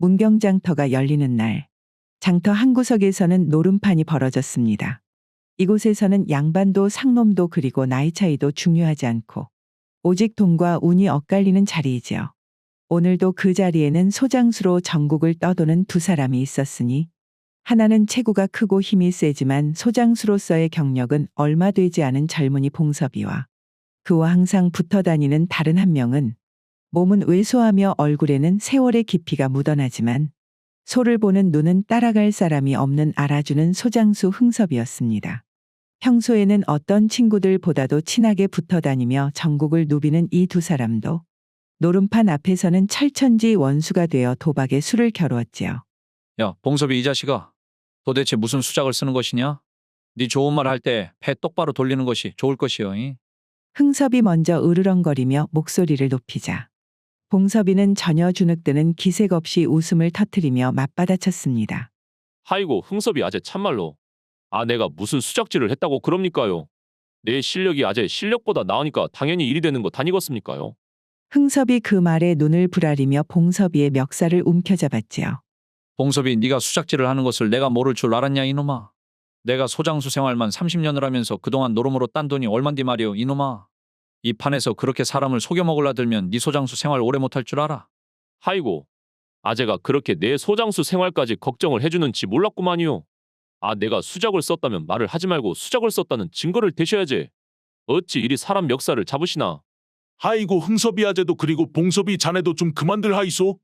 문경장터가 열리는 날, 장터 한 구석에서는 노름판이 벌어졌습니다. 이곳에서는 양반도 상놈도 그리고 나이 차이도 중요하지 않고 오직 돈과 운이 엇갈리는 자리이지요. 오늘도 그 자리에는 소장수로 전국을 떠도는 두 사람이 있었으니 하나는 체구가 크고 힘이 세지만 소장수로서의 경력은 얼마 되지 않은 젊은이 봉섭이와 그와 항상 붙어 다니는 다른 한 명은 몸은 왜소하며 얼굴에는 세월의 깊이가 묻어나지만 소를 보는 눈은 따라갈 사람이 없는 알아주는 소장수 흥섭이었습니다. 평소에는 어떤 친구들보다도 친하게 붙어 다니며 전국을 누비는 이 두 사람도 노름판 앞에서는 철천지 원수가 되어 도박에 수를 겨루었지요. 야, 봉섭이 이 자식아. 도대체 무슨 수작을 쓰는 것이냐? 네 좋은 말 할 때 폐 똑바로 돌리는 것이 좋을 것이여. 흥섭이 먼저 으르렁거리며 목소리를 높이자 봉섭이는 전혀 주눅드는 기색 없이 웃음을 터뜨리며 맞받아쳤습니다. 하이고 흥섭이 아재 참말로. 내가 무슨 수작질을 했다고 그럽니까요? 내 실력이 아재 실력보다 나으니까 당연히 일이 되는 거 다니겠습니까요? 흥섭이 그 말에 눈을 부라리며 봉섭이의 멱살을 움켜잡았지요. 봉섭이 네가 수작질을 하는 것을 내가 모를 줄 알았냐 이놈아. 내가 소장수 생활만 30년을 하면서 그동안 노름으로 딴 돈이 얼만디 말이오 이놈아. 이 판에서 그렇게 사람을 속여 먹으려 들면 네 소장수 생활 오래 못할 줄 알아. 하이고 아재가 그렇게 내 소장수 생활까지 걱정을 해주는지 몰랐구만요. 내가 수작을 썼다면 말을 하지 말고 수작을 썼다는 증거를 대셔야지. 어찌 이리 사람 멱살을 잡으시나. 아이고 흥섭이 아재도 그리고 봉섭이 자네도 좀 그만들 하이소.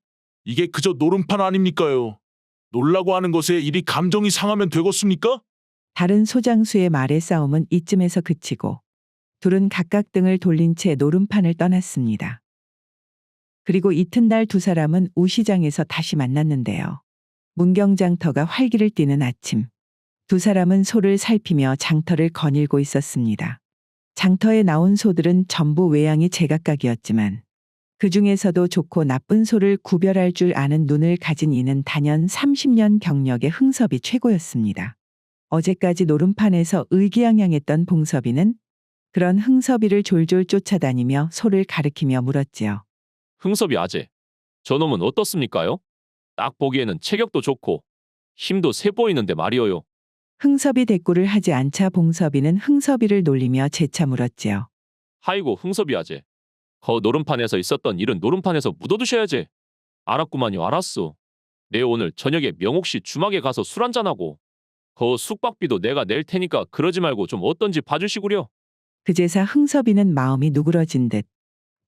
이게 그저 노름판 아닙니까요. 놀라고 하는 것에 이리 감정이 상하면 되겠습니까? 다른 소장수의 말의 싸움은 이쯤에서 그치고 둘은 각각 등을 돌린 채 노름판을 떠났습니다. 그리고 이튿날 두 사람은 우시장에서 다시 만났는데요. 문경장터가 활기를 띠는 아침, 두 사람은 소를 살피며 장터를 거닐고 있었습니다. 장터에 나온 소들은 전부 외양이 제각각이었지만 그 중에서도 좋고 나쁜 소를 구별할 줄 아는 눈을 가진 이는 단연 30년 경력의 흥섭이 최고였습니다. 어제까지 노름판에서 의기양양했던 봉섭이는 그런 흥섭이를 졸졸 쫓아다니며 소를 가리키며 물었지요. 흥섭이 아재, 저놈은 어떻습니까요? 딱 보기에는 체격도 좋고 힘도 세 보이는데 말이어요. 흥섭이 대꾸를 하지 않자 봉섭이는 흥섭이를 놀리며 재차 물었지요. 하이고 흥섭이 아재, 거 노름판에서 있었던 일은 노름판에서 묻어두셔야지. 알았구만요. 알았소. 내 오늘 저녁에 명옥씨 주막에 가서 술 한잔하고 거 숙박비도 내가 낼 테니까 그러지 말고 좀 어떤지 봐주시구려. 그제서 흥섭이는 마음이 누그러진 듯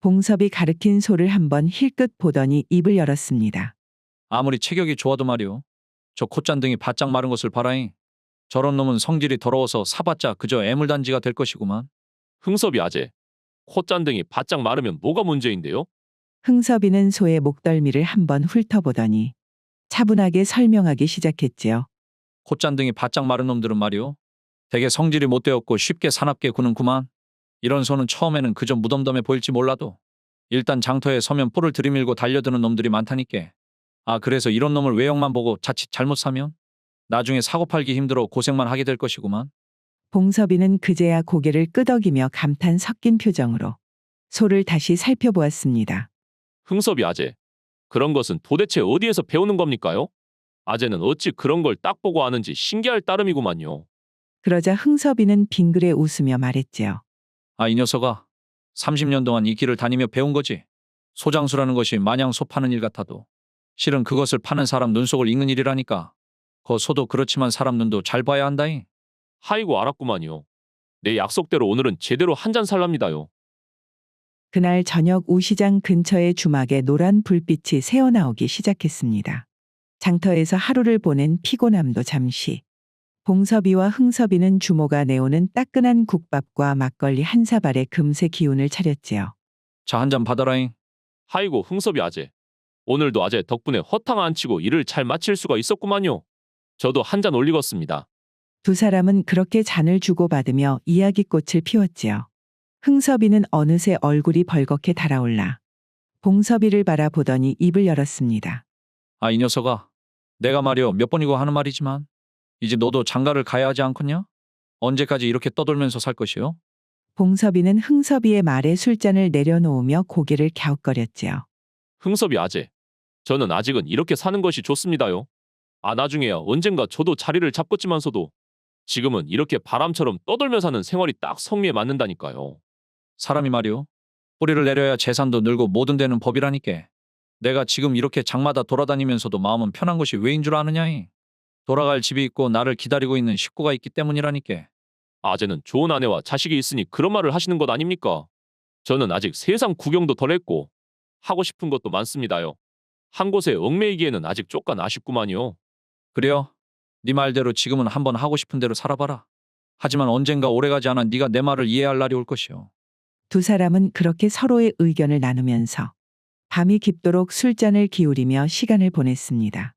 봉섭이 가르친 소를 한번 힐끗 보더니 입을 열었습니다. 아무리 체격이 좋아도 말이오. 저 콧잔등이 바짝 마른 것을 봐라잉. 저런 놈은 성질이 더러워서 사봤자 그저 애물단지가 될 것이구만. 흥섭이 아재, 콧잔등이 바짝 마르면 뭐가 문제인데요? 흥섭이는 소의 목덜미를 한번 훑어보더니 차분하게 설명하기 시작했지요. 콧잔등이 바짝 마른 놈들은 말이오. 되게 성질이 못되었고 쉽게 사납게 구는구만. 이런 소는 처음에는 그저 무덤덤해 보일지 몰라도 일단 장터에 서면 뿔을 들이밀고 달려드는 놈들이 많다니께. 그래서 이런 놈을 외형만 보고 자칫 잘못 사면 나중에 사고 팔기 힘들어 고생만 하게 될 것이구만. 봉섭이는 그제야 고개를 끄덕이며 감탄 섞인 표정으로 소를 다시 살펴보았습니다. 흥섭이 아재, 그런 것은 도대체 어디에서 배우는 겁니까요? 아재는 어찌 그런 걸 딱 보고 아는지 신기할 따름이구만요. 그러자 흥섭이는 빙그레 웃으며 말했지요. 이 녀석아. 30년 동안 이 길을 다니며 배운 거지. 소장수라는 것이 마냥 소 파는 일 같아도 실은 그것을 파는 사람 눈속을 읽는 일이라니까. 거 소도 그렇지만 사람 눈도 잘 봐야 한다잉. 하이고 알았구만요. 내 약속대로 오늘은 제대로 한잔 살랍니다요. 그날 저녁 우시장 근처의 주막에 노란 불빛이 새어나오기 시작했습니다. 장터에서 하루를 보낸 피곤함도 잠시. 봉섭이와 흥섭이는 주모가 내오는 따끈한 국밥과 막걸리 한 사발에 금세 기운을 차렸지요. 자, 한 잔 받아라잉. 하이고 흥섭이 아재, 오늘도 아재 덕분에 허탕 안 치고 일을 잘 마칠 수가 있었구만요. 저도 한 잔 올리겠습니다. 두 사람은 그렇게 잔을 주고받으며 이야기꽃을 피웠지요. 흥섭이는 어느새 얼굴이 벌겋게 달아올라 봉섭이를 바라보더니 입을 열었습니다. 이 녀석아. 내가 말이오 몇 번이고 하는 말이지만 이제 너도 장가를 가야 하지 않겠냐? 언제까지 이렇게 떠돌면서 살 것이오? 봉섭이는 흥섭이의 말에 술잔을 내려놓으며 고개를 갸웃거렸지요. 흥섭이 아재, 저는 아직은 이렇게 사는 것이 좋습니다요. 아, 나중에야 언젠가 저도 자리를 잡겠지만서도 지금은 이렇게 바람처럼 떠돌며 사는 생활이 딱 성미에 맞는다니까요. 사람이 말이오. 뿌리를 내려야 재산도 늘고 뭐든 되는 법이라니께. 내가 지금 이렇게 장마다 돌아다니면서도 마음은 편한 것이 왜인 줄 아느냐이. 돌아갈 집이 있고 나를 기다리고 있는 식구가 있기 때문이라니께. 아재는 좋은 아내와 자식이 있으니 그런 말을 하시는 것 아닙니까? 저는 아직 세상 구경도 덜 했고 하고 싶은 것도 많습니다요. 한 곳에 얽매이기에는 아직 쪼깐 아쉽구만요. 그래요? 네 말대로 지금은 한번 하고 싶은 대로 살아봐라. 하지만 언젠가 오래가지 않아 네가 내 말을 이해할 날이 올 것이오. 두 사람은 그렇게 서로의 의견을 나누면서 밤이 깊도록 술잔을 기울이며 시간을 보냈습니다.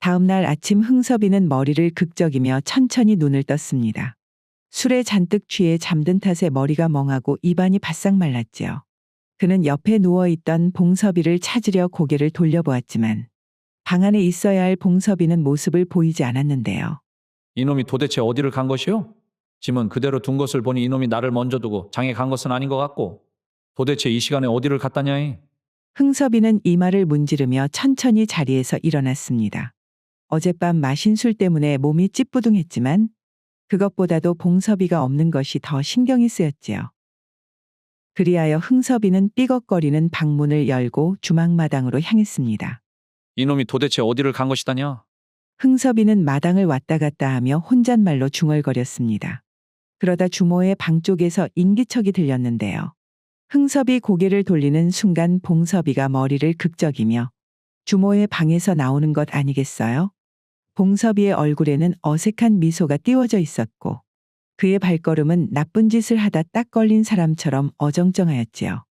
다음 날 아침 흥섭이는 머리를 극적이며 천천히 눈을 떴습니다. 술에 잔뜩 취해 잠든 탓에 머리가 멍하고 입안이 바싹 말랐지요. 그는 옆에 누워있던 봉섭이를 찾으려 고개를 돌려보았지만 방 안에 있어야 할 봉섭이는 모습을 보이지 않았는데요. 이놈이 도대체 어디를 간 것이오? 짐은 그대로 둔 것을 보니 이놈이 나를 먼저 두고 장에 간 것은 아닌 것 같고 도대체 이 시간에 어디를 갔다냐이? 흥섭이는 이마를 문지르며 천천히 자리에서 일어났습니다. 어젯밤 마신 술 때문에 몸이 찌뿌둥했지만 그것보다도 봉섭이가 없는 것이 더 신경이 쓰였지요. 그리하여 흥섭이는 삐걱거리는 방문을 열고 주막마당으로 향했습니다. 이놈이 도대체 어디를 간 것이다냐? 흥섭이는 마당을 왔다 갔다 하며 혼잣말로 중얼거렸습니다. 그러다 주모의 방 쪽에서 인기척이 들렸는데요. 흥섭이 고개를 돌리는 순간 봉섭이가 머리를 극적이며 주모의 방에서 나오는 것 아니겠어요? 봉섭이의 얼굴에는 어색한 미소가 띄워져 있었고 그의 발걸음은 나쁜 짓을 하다 딱 걸린 사람처럼 어정쩡하였지요.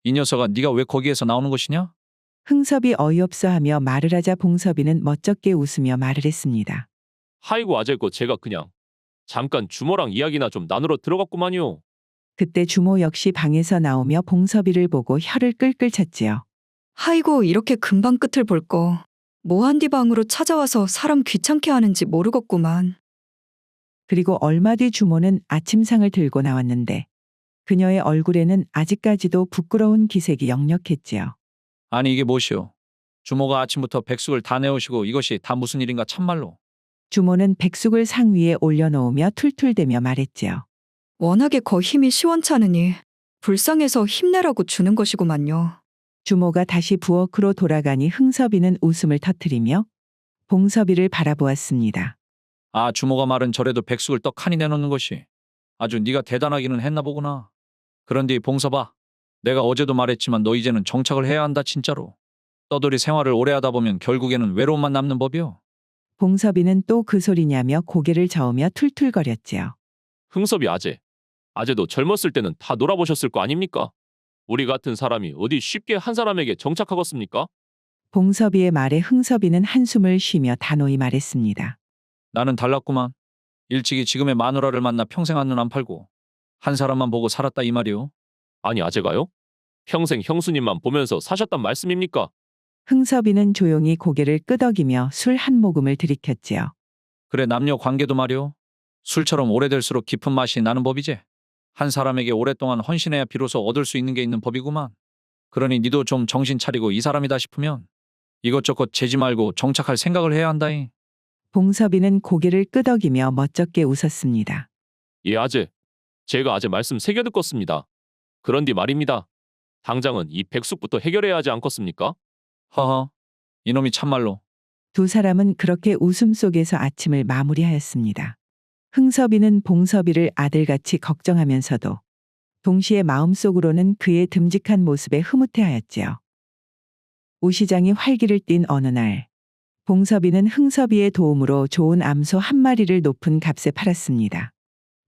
이 녀석아 네가 왜 거기에서 나오는 것이냐? 흥섭이 어이없어하며 말을 하자 봉섭이는 멋쩍게 웃으며 말을 했습니다. 하이고 아재고 제가 그냥 잠깐 주모랑 이야기나 좀 나누러 들어갔구만요. 그때 주모 역시 방에서 나오며 봉섭이를 보고 혀를 끌끌 찼지요. 하이고 이렇게 금방 끝을 볼 거. 뭐한디 방으로 찾아와서 사람 귀찮게 하는지 모르겠구만. 그리고 얼마 뒤 주모는 아침상을 들고 나왔는데 그녀의 얼굴에는 아직까지도 부끄러운 기색이 역력했지요. 아니 이게 무엇이오? 주모가 아침부터 백숙을 다 내오시고 이것이 다 무슨 일인가 참말로. 주모는 백숙을 상 위에 올려놓으며 툴툴대며 말했지요. 워낙에 거 힘이 시원찮으니 불쌍해서 힘내라고 주는 것이구만요. 주모가 다시 부엌으로 돌아가니 흥섭이는 웃음을 터뜨리며 봉섭이를 바라보았습니다. 아 주모가 말은 저래도 백숙을 떡하니 내놓는 것이 아주 네가 대단하기는 했나 보구나. 그런데 봉섭아, 내가 어제도 말했지만 너 이제는 정착을 해야 한다 진짜로. 떠돌이 생활을 오래 하다 보면 결국에는 외로움만 남는 법이오. 봉섭이는 또 그 소리냐며 고개를 저으며 툴툴거렸지요. 흥섭이 아재. 아재도 젊었을 때는 다 놀아보셨을 거 아닙니까? 우리 같은 사람이 어디 쉽게 한 사람에게 정착하겠습니까? 봉섭이의 말에 흥섭이는 한숨을 쉬며 단호히 말했습니다. 나는 달랐구만. 일찍이 지금의 마누라를 만나 평생 한눈 안 팔고 한 사람만 보고 살았다 이 말이오. 아니 아재가요? 평생 형수님만 보면서 사셨단 말씀입니까? 흥섭이는 조용히 고개를 끄덕이며 술 한 모금을 들이켰지요. 그래 남녀 관계도 말이오. 술처럼 오래될수록 깊은 맛이 나는 법이지. 한 사람에게 오랫동안 헌신해야 비로소 얻을 수 있는 게 있는 법이구만. 그러니 니도 좀 정신 차리고 이 사람이다 싶으면 이것저것 재지 말고 정착할 생각을 해야 한다잉. 봉섭이는 고개를 끄덕이며 멋쩍게 웃었습니다. 예 아재. 제가 아재 말씀 새겨 듣겠습니다. 그런디 말입니다. 당장은 이 백숙부터 해결해야 하지 않겠습니까? 허허. 이놈이 참말로. 두 사람은 그렇게 웃음 속에서 아침을 마무리하였습니다. 흥섭이는 봉섭이를 아들같이 걱정하면서도 동시에 마음속으로는 그의 듬직한 모습에 흐뭇해하였지요. 우시장이 활기를 띤 어느 날 봉섭이는 흥섭이의 도움으로 좋은 암소 한 마리를 높은 값에 팔았습니다.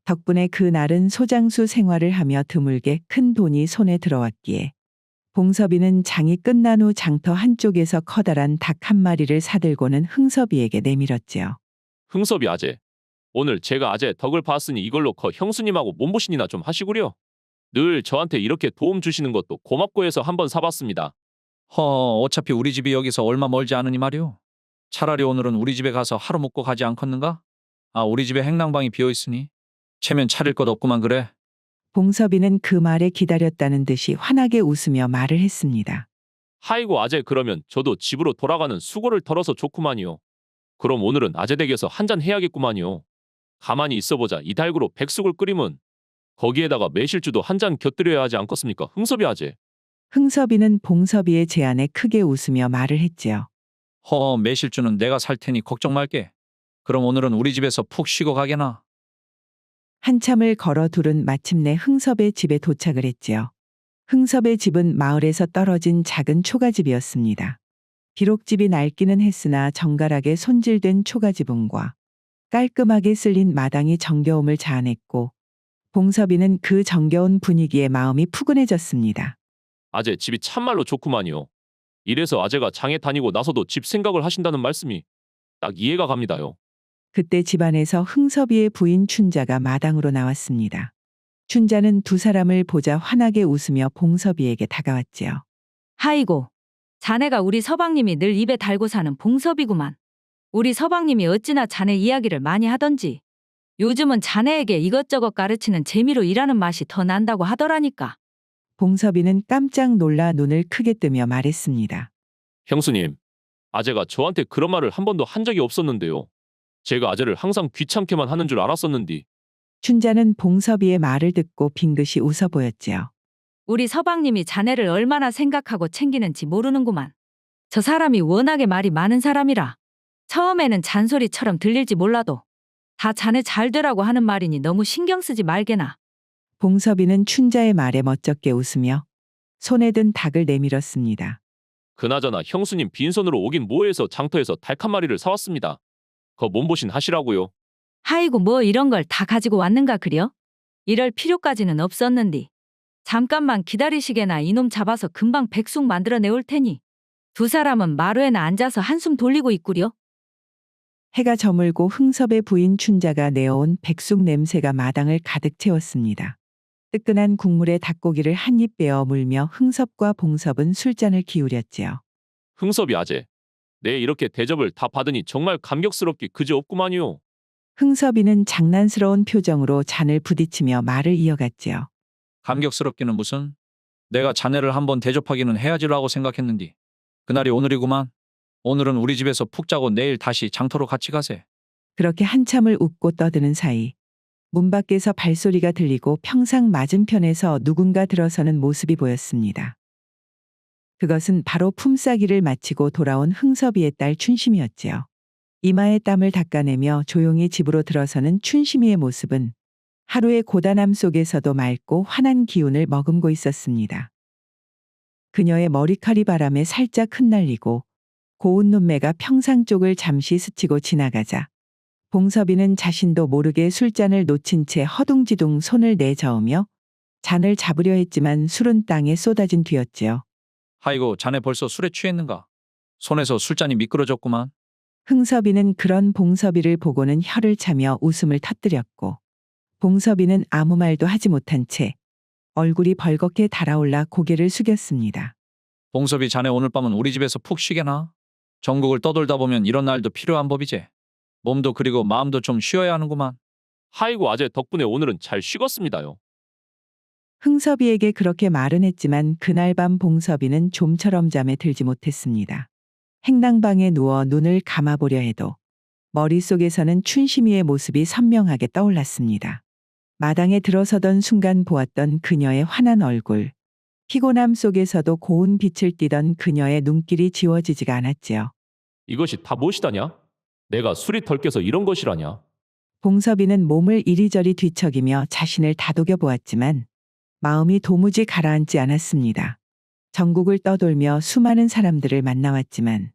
덕분에 그 날은 소장수 생활을 하며 드물게 큰 돈이 손에 들어왔기에 봉섭이는 장이 끝난 후 장터 한쪽에서 커다란 닭 한 마리를 사들고는 흥섭이에게 내밀었지요. 흥섭이 아재. 오늘 제가 아재 덕을 봤으니 이걸로 거 형수님하고 몸보신이나 좀 하시구려. 늘 저한테 이렇게 도움 주시는 것도 고맙고 해서 한번 사봤습니다. 허 어차피 우리 집이 여기서 얼마 멀지 않으니 말이오. 차라리 오늘은 우리 집에 가서 하루 묵고 가지 않겠는가? 아 우리 집에 행랑방이 비어있으니 체면 차릴 것 없구만 그래. 봉섭이는 그 말에 기다렸다는 듯이 환하게 웃으며 말을 했습니다. 하이고 아재 그러면 저도 집으로 돌아가는 수고를 덜어서 좋구만요. 그럼 오늘은 아재 댁에서 한잔 해야겠구만요. 가만히 있어보자. 이 달구로 백숙을 끓이면 거기에다가 매실주도 한 잔 곁들여야 하지 않겠습니까? 흥섭이 아재. 흥섭이는 봉섭이의 제안에 크게 웃으며 말을 했지요. 허, 매실주는 내가 살 테니 걱정 말게. 그럼 오늘은 우리 집에서 푹 쉬고 가게나. 한참을 걸어 둘은 마침내 흥섭의 집에 도착을 했지요. 흥섭의 집은 마을에서 떨어진 작은 초가집이었습니다. 비록 집이 낡기는 했으나 정갈하게 손질된 초가지붕과 깔끔하게 쓸린 마당이 정겨움을 자아냈고 봉섭이는 그 정겨운 분위기에 마음이 푸근해졌습니다. 아재 집이 참말로 좋구만요. 이래서 아재가 장에 다니고 나서도 집 생각을 하신다는 말씀이 딱 이해가 갑니다요. 그때 집안에서 흥섭이의 부인 춘자가 마당으로 나왔습니다. 춘자는 두 사람을 보자 환하게 웃으며 봉섭이에게 다가왔지요. 하이고, 자네가 우리 서방님이 늘 입에 달고 사는 봉섭이구만. 우리 서방님이 어찌나 자네 이야기를 많이 하던지. 요즘은 자네에게 이것저것 가르치는 재미로 일하는 맛이 더 난다고 하더라니까. 봉섭이는 깜짝 놀라 눈을 크게 뜨며 말했습니다. 형수님, 아재가 저한테 그런 말을 한 번도 한 적이 없었는데요. 제가 아재를 항상 귀찮게만 하는 줄 알았었는디. 춘자는 봉섭이의 말을 듣고 빙긋이 웃어 보였지요. 우리 서방님이 자네를 얼마나 생각하고 챙기는지 모르는구만. 저 사람이 워낙에 말이 많은 사람이라 처음에는 잔소리처럼 들릴지 몰라도 다 자네 잘 되라고 하는 말이니 너무 신경 쓰지 말게나. 봉섭이는 춘자의 말에 멋쩍게 웃으며 손에 든 닭을 내밀었습니다. 그나저나 형수님 빈손으로 오긴 뭐해서 장터에서 닭 한 마리를 사왔습니다. 거 몸보신 하시라고요. 하이고 뭐 이런 걸 다 가지고 왔는가 그려? 이럴 필요까지는 없었는디. 잠깐만 기다리시게나 이놈 잡아서 금방 백숙 만들어 내올 테니. 두 사람은 마루에나 앉아서 한숨 돌리고 있구려. 해가 저물고 흥섭의 부인 춘자가 내어온 백숙 냄새가 마당을 가득 채웠습니다. 뜨끈한 국물에 닭고기를 한 입 베어 물며 흥섭과 봉섭은 술잔을 기울였지요. 흥섭이 아재. 내 이렇게 대접을 다 받으니 정말 감격스럽기 그지없구만요. 흥섭이는 장난스러운 표정으로 잔을 부딪히며 말을 이어갔지요. 감격스럽기는 무슨. 내가 자네를 한번 대접하기는 해야지라고 생각했는디. 그날이 오늘이구만. 오늘은 우리 집에서 푹 자고 내일 다시 장터로 같이 가세. 그렇게 한참을 웃고 떠드는 사이 문 밖에서 발소리가 들리고 평상 맞은편에서 누군가 들어서는 모습이 보였습니다. 그것은 바로 품싸기를 마치고 돌아온 흥섭이의 딸 춘심이었지요. 이마에 땀을 닦아내며 조용히 집으로 들어서는 춘심이의 모습은 하루의 고단함 속에서도 맑고 환한 기운을 머금고 있었습니다. 그녀의 머리칼이 바람에 살짝 흩날리고 고운 눈매가 평상 쪽을 잠시 스치고 지나가자 봉섭이는 자신도 모르게 술잔을 놓친 채 허둥지둥 손을 내저으며 잔을 잡으려 했지만 술은 땅에 쏟아진 뒤였지요. 하이고, 자네 벌써 술에 취했는가? 손에서 술잔이 미끄러졌구만. 흥섭이는 그런 봉섭이를 보고는 혀를 차며 웃음을 터뜨렸고 봉섭이는 아무 말도 하지 못한 채 얼굴이 벌겋게 달아올라 고개를 숙였습니다. 봉섭이, 자네 오늘 밤은 우리 집에서 푹 쉬게나? 전국을 떠돌다 보면 이런 날도 필요한 법이지. 몸도 그리고 마음도 좀 쉬어야 하는구만. 하이고 아재 덕분에 오늘은 잘 쉬겠습니다요. 흥섭이에게 그렇게 말은 했지만 그날 밤 봉섭이는 좀처럼 잠에 들지 못했습니다. 행랑방에 누워 눈을 감아보려 해도 머릿속에서는 춘심이의 모습이 선명하게 떠올랐습니다. 마당에 들어서던 순간 보았던 그녀의 환한 얼굴, 피곤함 속에서도 고운 빛을 띠던 그녀의 눈길이 지워지지가 않았지요. 이것이 다 무엇이다냐? 내가 술이 덜 깨서 이런 것이라냐? 봉섭이는 몸을 이리저리 뒤척이며 자신을 다독여 보았지만 마음이 도무지 가라앉지 않았습니다. 전국을 떠돌며 수많은 사람들을 만나왔지만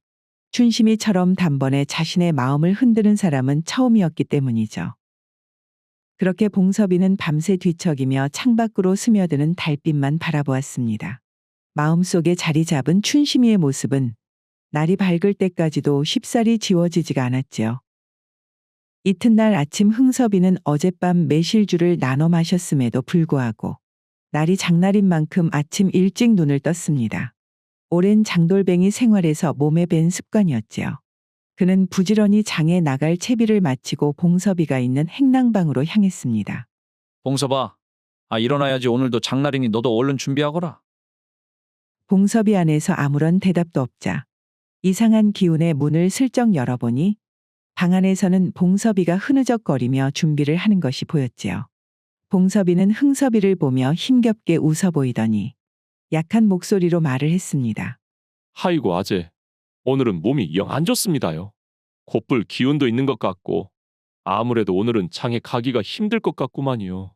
춘심이처럼 단번에 자신의 마음을 흔드는 사람은 처음이었기 때문이죠. 그렇게 봉섭이는 밤새 뒤척이며 창밖으로 스며드는 달빛만 바라보았습니다. 마음속에 자리 잡은 춘심이의 모습은 날이 밝을 때까지도 쉽사리 지워지지가 않았지요. 이튿날 아침 흥섭이는 어젯밤 매실주를 나눠 마셨음에도 불구하고 날이 장날인 만큼 아침 일찍 눈을 떴습니다. 오랜 장돌뱅이 생활에서 몸에 밴 습관이었지요. 그는 부지런히 장에 나갈 채비를 마치고 봉섭이가 있는 행랑방으로 향했습니다. 봉섭아, 일어나야지. 오늘도 장날이니 너도 얼른 준비하거라. 봉섭이 안에서 아무런 대답도 없자 이상한 기운의 문을 슬쩍 열어보니 방 안에서는 봉섭이가 흐느적거리며 준비를 하는 것이 보였지요. 봉섭이는 흥섭이를 보며 힘겹게 웃어 보이더니 약한 목소리로 말을 했습니다. 하이고 아재, 오늘은 몸이 영 안 좋습니다요. 곧불 기운도 있는 것 같고 아무래도 오늘은 장에 가기가 힘들 것 같구만요.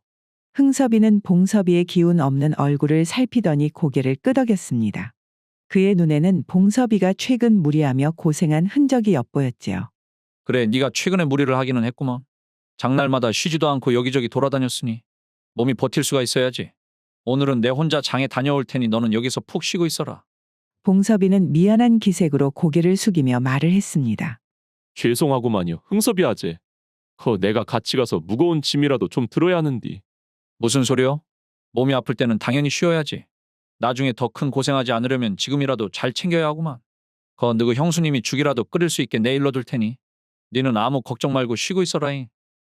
흥섭이는 봉섭이의 기운 없는 얼굴을 살피더니 고개를 끄덕였습니다. 그의 눈에는 봉섭이가 최근 무리하며 고생한 흔적이 엿보였지요. 그래, 네가 최근에 무리를 하기는 했구먼. 장날마다 쉬지도 않고 여기저기 돌아다녔으니 몸이 버틸 수가 있어야지. 오늘은 내 혼자 장에 다녀올 테니 너는 여기서 푹 쉬고 있어라. 봉섭이는 미안한 기색으로 고개를 숙이며 말을 했습니다. 죄송하구만요, 흥섭이 아재. 내가 같이 가서 무거운 짐이라도 좀 들어야 하는디. 무슨 소리요? 몸이 아플 때는 당연히 쉬어야지. 나중에 더 큰 고생하지 않으려면 지금이라도 잘 챙겨야 하구만. 너그 형수님이 죽이라도 끓일 수 있게 내일로 둘 테니 니는 아무 걱정 말고 쉬고 있어라잉.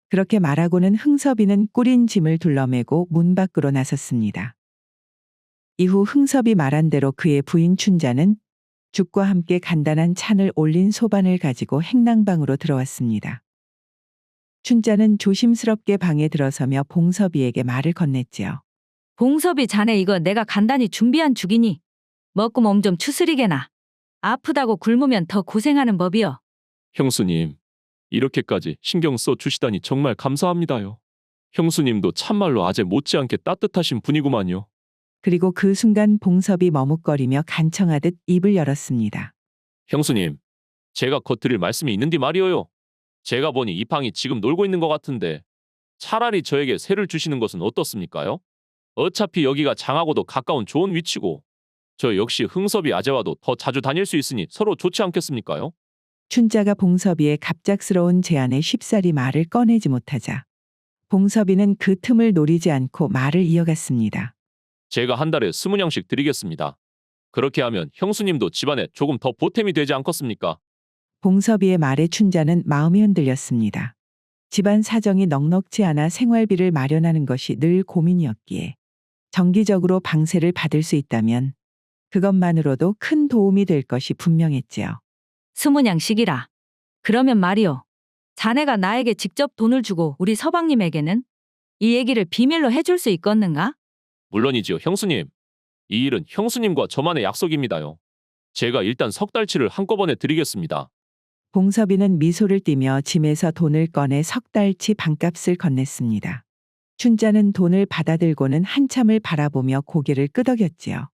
그렇게 말하고는 흥섭이는 꾸린 짐을 둘러매고 문 밖으로 나섰습니다. 이후 흥섭이 말한 대로 그의 부인 춘자는 죽과 함께 간단한 찬을 올린 소반을 가지고 행랑방으로 들어왔습니다. 춘자는 조심스럽게 방에 들어서며 봉섭이에게 말을 건넸지요. 봉섭이 자네 이거 내가 간단히 준비한 죽이니 먹고 몸 좀 추스리게나. 아프다고 굶으면 더 고생하는 법이여. 형수님, 이렇게까지 신경 써 주시다니 정말 감사합니다요. 형수님도 참말로 아재 못지않게 따뜻하신 분이구만요. 그리고 그 순간 봉섭이 머뭇거리며 간청하듯 입을 열었습니다. 형수님, 제가 거드릴 말씀이 있는디 말이오요. 제가 보니 이 방이 지금 놀고 있는 것 같은데 차라리 저에게 세를 주시는 것은 어떻습니까요? 어차피 여기가 장하고도 가까운 좋은 위치고 저 역시 흥섭이 아재와도 더 자주 다닐 수 있으니 서로 좋지 않겠습니까요? 춘자가 봉섭이의 갑작스러운 제안에 쉽사리 말을 꺼내지 못하자 봉섭이는 그 틈을 노리지 않고 말을 이어갔습니다. 제가 한 달에 20냥씩 드리겠습니다. 그렇게 하면 형수님도 집안에 조금 더 보탬이 되지 않겠습니까? 봉섭이의 말에 춘자는 마음이 흔들렸습니다. 집안 사정이 넉넉지 않아 생활비를 마련하는 것이 늘 고민이었기에 정기적으로 방세를 받을 수 있다면 그것만으로도 큰 도움이 될 것이 분명했지요. 20냥씩이라. 그러면 말이오. 자네가 나에게 직접 돈을 주고 우리 서방님에게는 이 얘기를 비밀로 해줄 수 있겠는가? 물론이지요, 형수님. 이 일은 형수님과 저만의 약속입니다요. 제가 일단 석 달치를 한꺼번에 드리겠습니다. 봉섭이는 미소를 띠며 짐에서 돈을 꺼내 석 달치 반값을 건넸습니다. 춘자는 돈을 받아들고는 한참을 바라보며 고개를 끄덕였지요.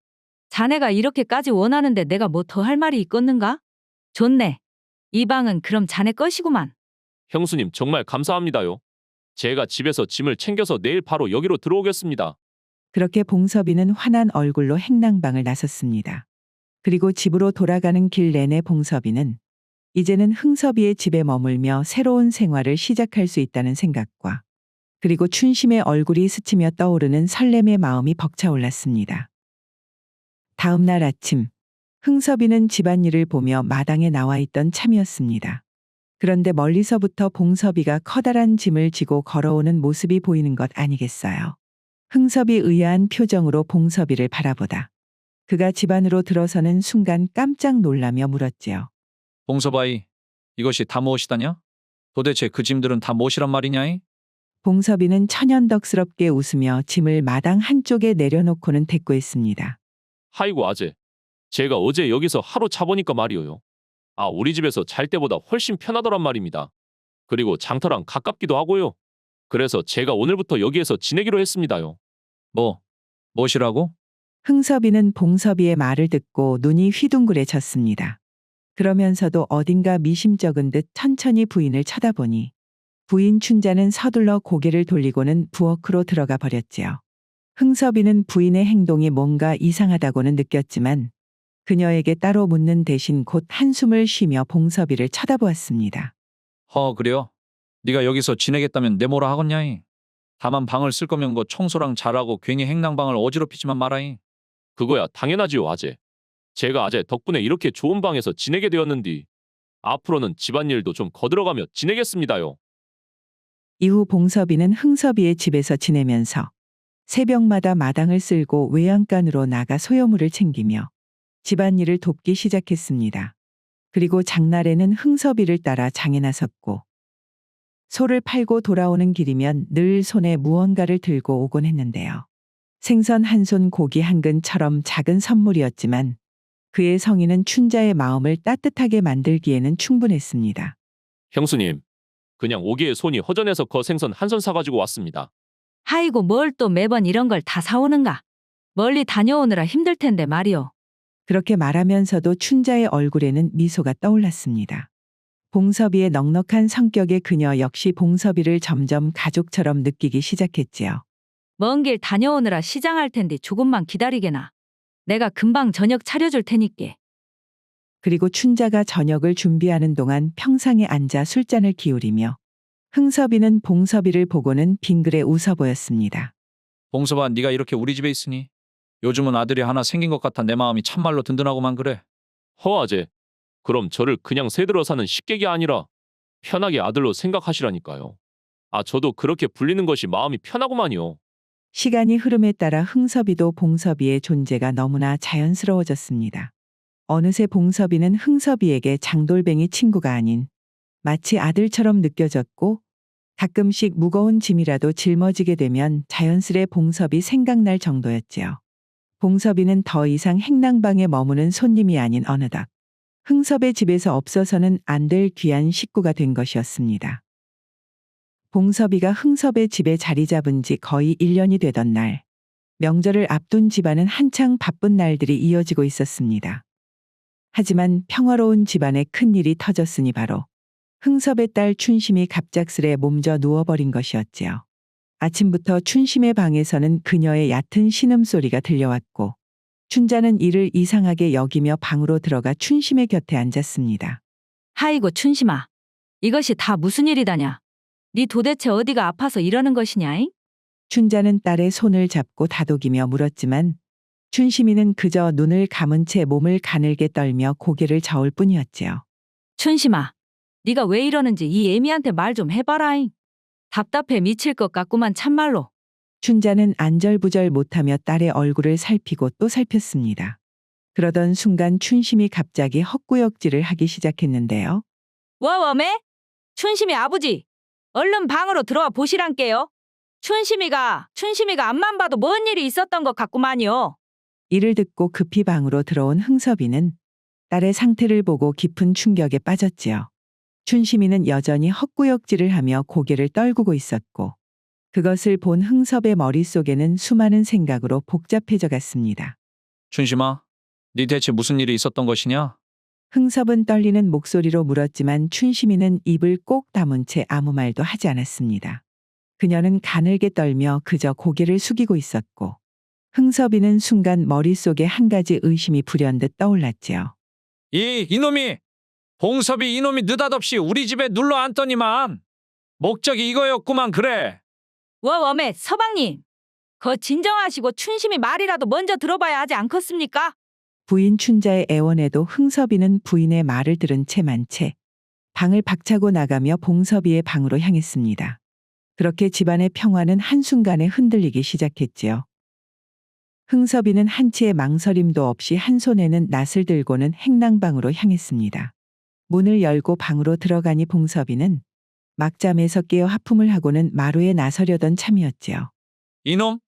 자네가 이렇게까지 원하는데 내가 뭐 더 할 말이 있겠는가? 좋네. 이 방은 그럼 자네 것이구만. 형수님 정말 감사합니다요. 제가 집에서 짐을 챙겨서 내일 바로 여기로 들어오겠습니다. 그렇게 봉섭이는 환한 얼굴로 행랑방을 나섰습니다. 그리고 집으로 돌아가는 길 내내 봉섭이는 이제는 흥섭이의 집에 머물며 새로운 생활을 시작할 수 있다는 생각과 그리고 춘심의 얼굴이 스치며 떠오르는 설렘의 마음이 벅차올랐습니다. 다음 날 아침, 흥섭이는 집안일을 보며 마당에 나와 있던 참이었습니다. 그런데 멀리서부터 봉섭이가 커다란 짐을 지고 걸어오는 모습이 보이는 것 아니겠어요. 흥섭이 의아한 표정으로 봉섭이를 바라보다 그가 집 안으로 들어서는 순간 깜짝 놀라며 물었지요. 봉섭아이, 이것이 다 무엇이다냐? 도대체 그 짐들은 다 무엇이란 말이냐이? 봉섭이는 천연덕스럽게 웃으며 짐을 마당 한쪽에 내려놓고는 대꾸했습니다. 하이고 아재, 제가 어제 여기서 하루 자보니까 말이오요. 우리 집에서 잘 때보다 훨씬 편하더란 말입니다. 그리고 장터랑 가깝기도 하고요. 그래서 제가 오늘부터 여기에서 지내기로 했습니다요. 무엇이라고? 흥섭이는 봉섭이의 말을 듣고 눈이 휘둥그레졌습니다. 그러면서도 어딘가 미심쩍은 듯 천천히 부인을 쳐다보니 부인 춘자는 서둘러 고개를 돌리고는 부엌으로 들어가 버렸지요. 흥섭이는 부인의 행동이 뭔가 이상하다고는 느꼈지만 그녀에게 따로 묻는 대신 곧 한숨을 쉬며 봉섭이를 쳐다보았습니다. 그래요? 네가 여기서 지내겠다면 내 뭐라 하겠냐이? 다만 방을 쓸 거면 청소랑 잘하고 괜히 행랑방을 어지럽히지만 마라이. 그거야 당연하지요, 아재. 제가 아재 덕분에 이렇게 좋은 방에서 지내게 되었는디 앞으로는 집안일도 좀 거들어가며 지내겠습니다요. 이후 봉섭이는 흥섭이의 집에서 지내면서 새벽마다 마당을 쓸고 외양간으로 나가 소요물을 챙기며 집안일을 돕기 시작했습니다. 그리고 장날에는 흥섭이를 따라 장에 나섰고 소를 팔고 돌아오는 길이면 늘 손에 무언가를 들고 오곤 했는데요. 생선 한 손 고기 한 근처럼 작은 선물이었지만 그의 성의는 춘자의 마음을 따뜻하게 만들기에는 충분했습니다. 형수님, 그냥 오기에 손이 허전해서 거 생선 한 선 사가지고 왔습니다. 아이고 뭘 또 매번 이런 걸 다 사오는가. 멀리 다녀오느라 힘들 텐데 말이오. 그렇게 말하면서도 춘자의 얼굴에는 미소가 떠올랐습니다. 봉섭이의 넉넉한 성격의 그녀 역시 봉섭이를 점점 가족처럼 느끼기 시작했지요. 먼 길 다녀오느라 시장할 텐데 조금만 기다리게나. 내가 금방 저녁 차려줄 테니께. 그리고 춘자가 저녁을 준비하는 동안 평상에 앉아 술잔을 기울이며 흥섭이는 봉섭이를 보고는 빙그레 웃어 보였습니다. 봉섭아, 네가 이렇게 우리 집에 있으니 요즘은 아들이 하나 생긴 것 같아 내 마음이 참말로 든든하고만 그래. 아재, 그럼 저를 그냥 새들어 사는 식객이 아니라 편하게 아들로 생각하시라니까요. 저도 그렇게 불리는 것이 마음이 편하구만요. 시간이 흐름에 따라 흥섭이도 봉섭이의 존재가 너무나 자연스러워졌습니다. 어느새 봉섭이는 흥섭이에게 장돌뱅이 친구가 아닌 마치 아들처럼 느껴졌고 가끔씩 무거운 짐이라도 짊어지게 되면 자연스레 봉섭이 생각날 정도였지요. 봉섭이는 더 이상 행랑방에 머무는 손님이 아닌 어느덧 흥섭의 집에서 없어서는 안 될 귀한 식구가 된 것이었습니다. 봉섭이가 흥섭의 집에 자리 잡은 지 거의 1년이 되던 날, 명절을 앞둔 집안은 한창 바쁜 날들이 이어지고 있었습니다. 하지만 평화로운 집안에 큰일이 터졌으니 바로 흥섭의 딸 춘심이 갑작스레 몸져 누워버린 것이었지요. 아침부터 춘심의 방에서는 그녀의 얕은 신음소리가 들려왔고 춘자는 이를 이상하게 여기며 방으로 들어가 춘심의 곁에 앉았습니다. 아이고 춘심아. 이것이 다 무슨 일이다냐. 네 도대체 어디가 아파서 이러는 것이냐잉? 춘자는 딸의 손을 잡고 다독이며 물었지만 춘심이는 그저 눈을 감은 채 몸을 가늘게 떨며 고개를 저을 뿐이었지요. 춘심아. 네가 왜 이러는지 이 애미한테 말 좀 해봐라잉. 답답해 미칠 것 같구만 참말로. 춘자는 안절부절 못하며 딸의 얼굴을 살피고 또 살폈습니다. 그러던 순간 춘심이 갑자기 헛구역질을 하기 시작했는데요. 워웜에? 춘심이 아버지. 얼른 방으로 들어와 보시란께요. 춘심이가 앞만 봐도 뭔 일이 있었던 것 같구만요. 이를 듣고 급히 방으로 들어온 흥섭이는 딸의 상태를 보고 깊은 충격에 빠졌지요. 춘심이는 여전히 헛구역질을 하며 고개를 떨구고 있었고 그것을 본 흥섭의 머릿속에는 수많은 생각으로 복잡해져 갔습니다. 춘심아, 네 대체 무슨 일이 있었던 것이냐? 흥섭은 떨리는 목소리로 물었지만 춘심이는 입을 꼭 다문 채 아무 말도 하지 않았습니다. 그녀는 가늘게 떨며 그저 고개를 숙이고 있었고 흥섭이는 순간 머릿속에 한 가지 의심이 불현듯 떠올랐지요. 이놈이 봉섭이 이놈이 느닷없이 우리 집에 눌러 앉더니만 목적이 이거였구만 그래. 워웜에 서방님. 거 진정하시고 춘심이 말이라도 먼저 들어봐야 하지 않겠습니까? 부인 춘자의 애원에도 흥섭이는 부인의 말을 들은 채 만채 방을 박차고 나가며 봉섭이의 방으로 향했습니다. 그렇게 집안의 평화는 한순간에 흔들리기 시작했지요. 흥섭이는 한치의 망설임도 없이 한 손에는 낫을 들고는 행랑방으로 향했습니다. 문을 열고 방으로 들어가니 봉섭이는 막잠에서 깨어 하품을 하고는 마루에 나서려던 참이었지요. 이놈,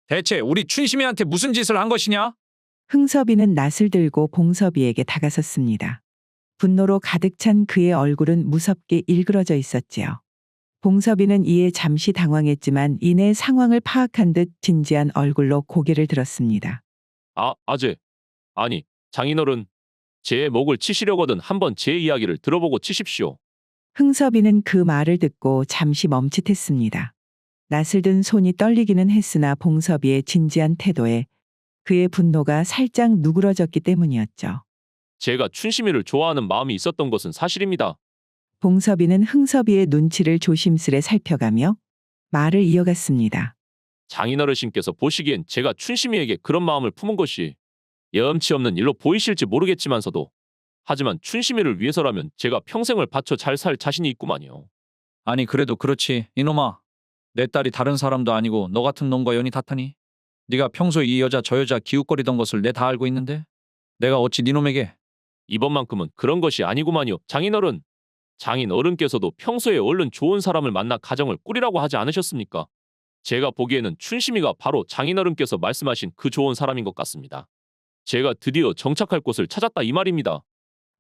대체 우리 춘심이한테 무슨 짓을 한 것이냐? 흥섭이는 낫을 들고 봉섭이에게 다가섰습니다. 분노로 가득 찬 그의 얼굴은 무섭게 일그러져 있었지요. 봉섭이는 이에 잠시 당황했지만 이내 상황을 파악한 듯 진지한 얼굴로 고개를 들었습니다. 아재. 아니, 장인어른. 제 목을 치시려거든 한번 제 이야기를 들어보고 치십시오. 흥섭이는 그 말을 듣고 잠시 멈칫했습니다. 낫을 든 손이 떨리기는 했으나 봉섭이의 진지한 태도에 그의 분노가 살짝 누그러졌기 때문이었죠. 제가 춘심이를 좋아하는 마음이 있었던 것은 사실입니다. 봉섭이는 흥섭이의 눈치를 조심스레 살펴가며 말을 이어갔습니다. 장인어르신께서 보시기엔 제가 춘심이에게 그런 마음을 품은 것이 여엄치 없는 일로 보이실지 모르겠지만서도 하지만 춘심이를 위해서라면 제가 평생을 바쳐 잘 살 자신이 있구만요. 아니 그래도 그렇지 이놈아. 내 딸이 다른 사람도 아니고 너 같은 놈과 연이 닿다니. 네가 평소에 이 여자 저 여자 기웃거리던 것을 내 다 알고 있는데 내가 어찌 네 놈에게. 이번만큼은 그런 것이 아니구만요. 장인어른. 장인어른께서도 평소에 얼른 좋은 사람을 만나 가정을 꾸리라고 하지 않으셨습니까? 제가 보기에는 춘심이가 바로 장인어른께서 말씀하신 그 좋은 사람인 것 같습니다. 제가 드디어 정착할 곳을 찾았다 이 말입니다.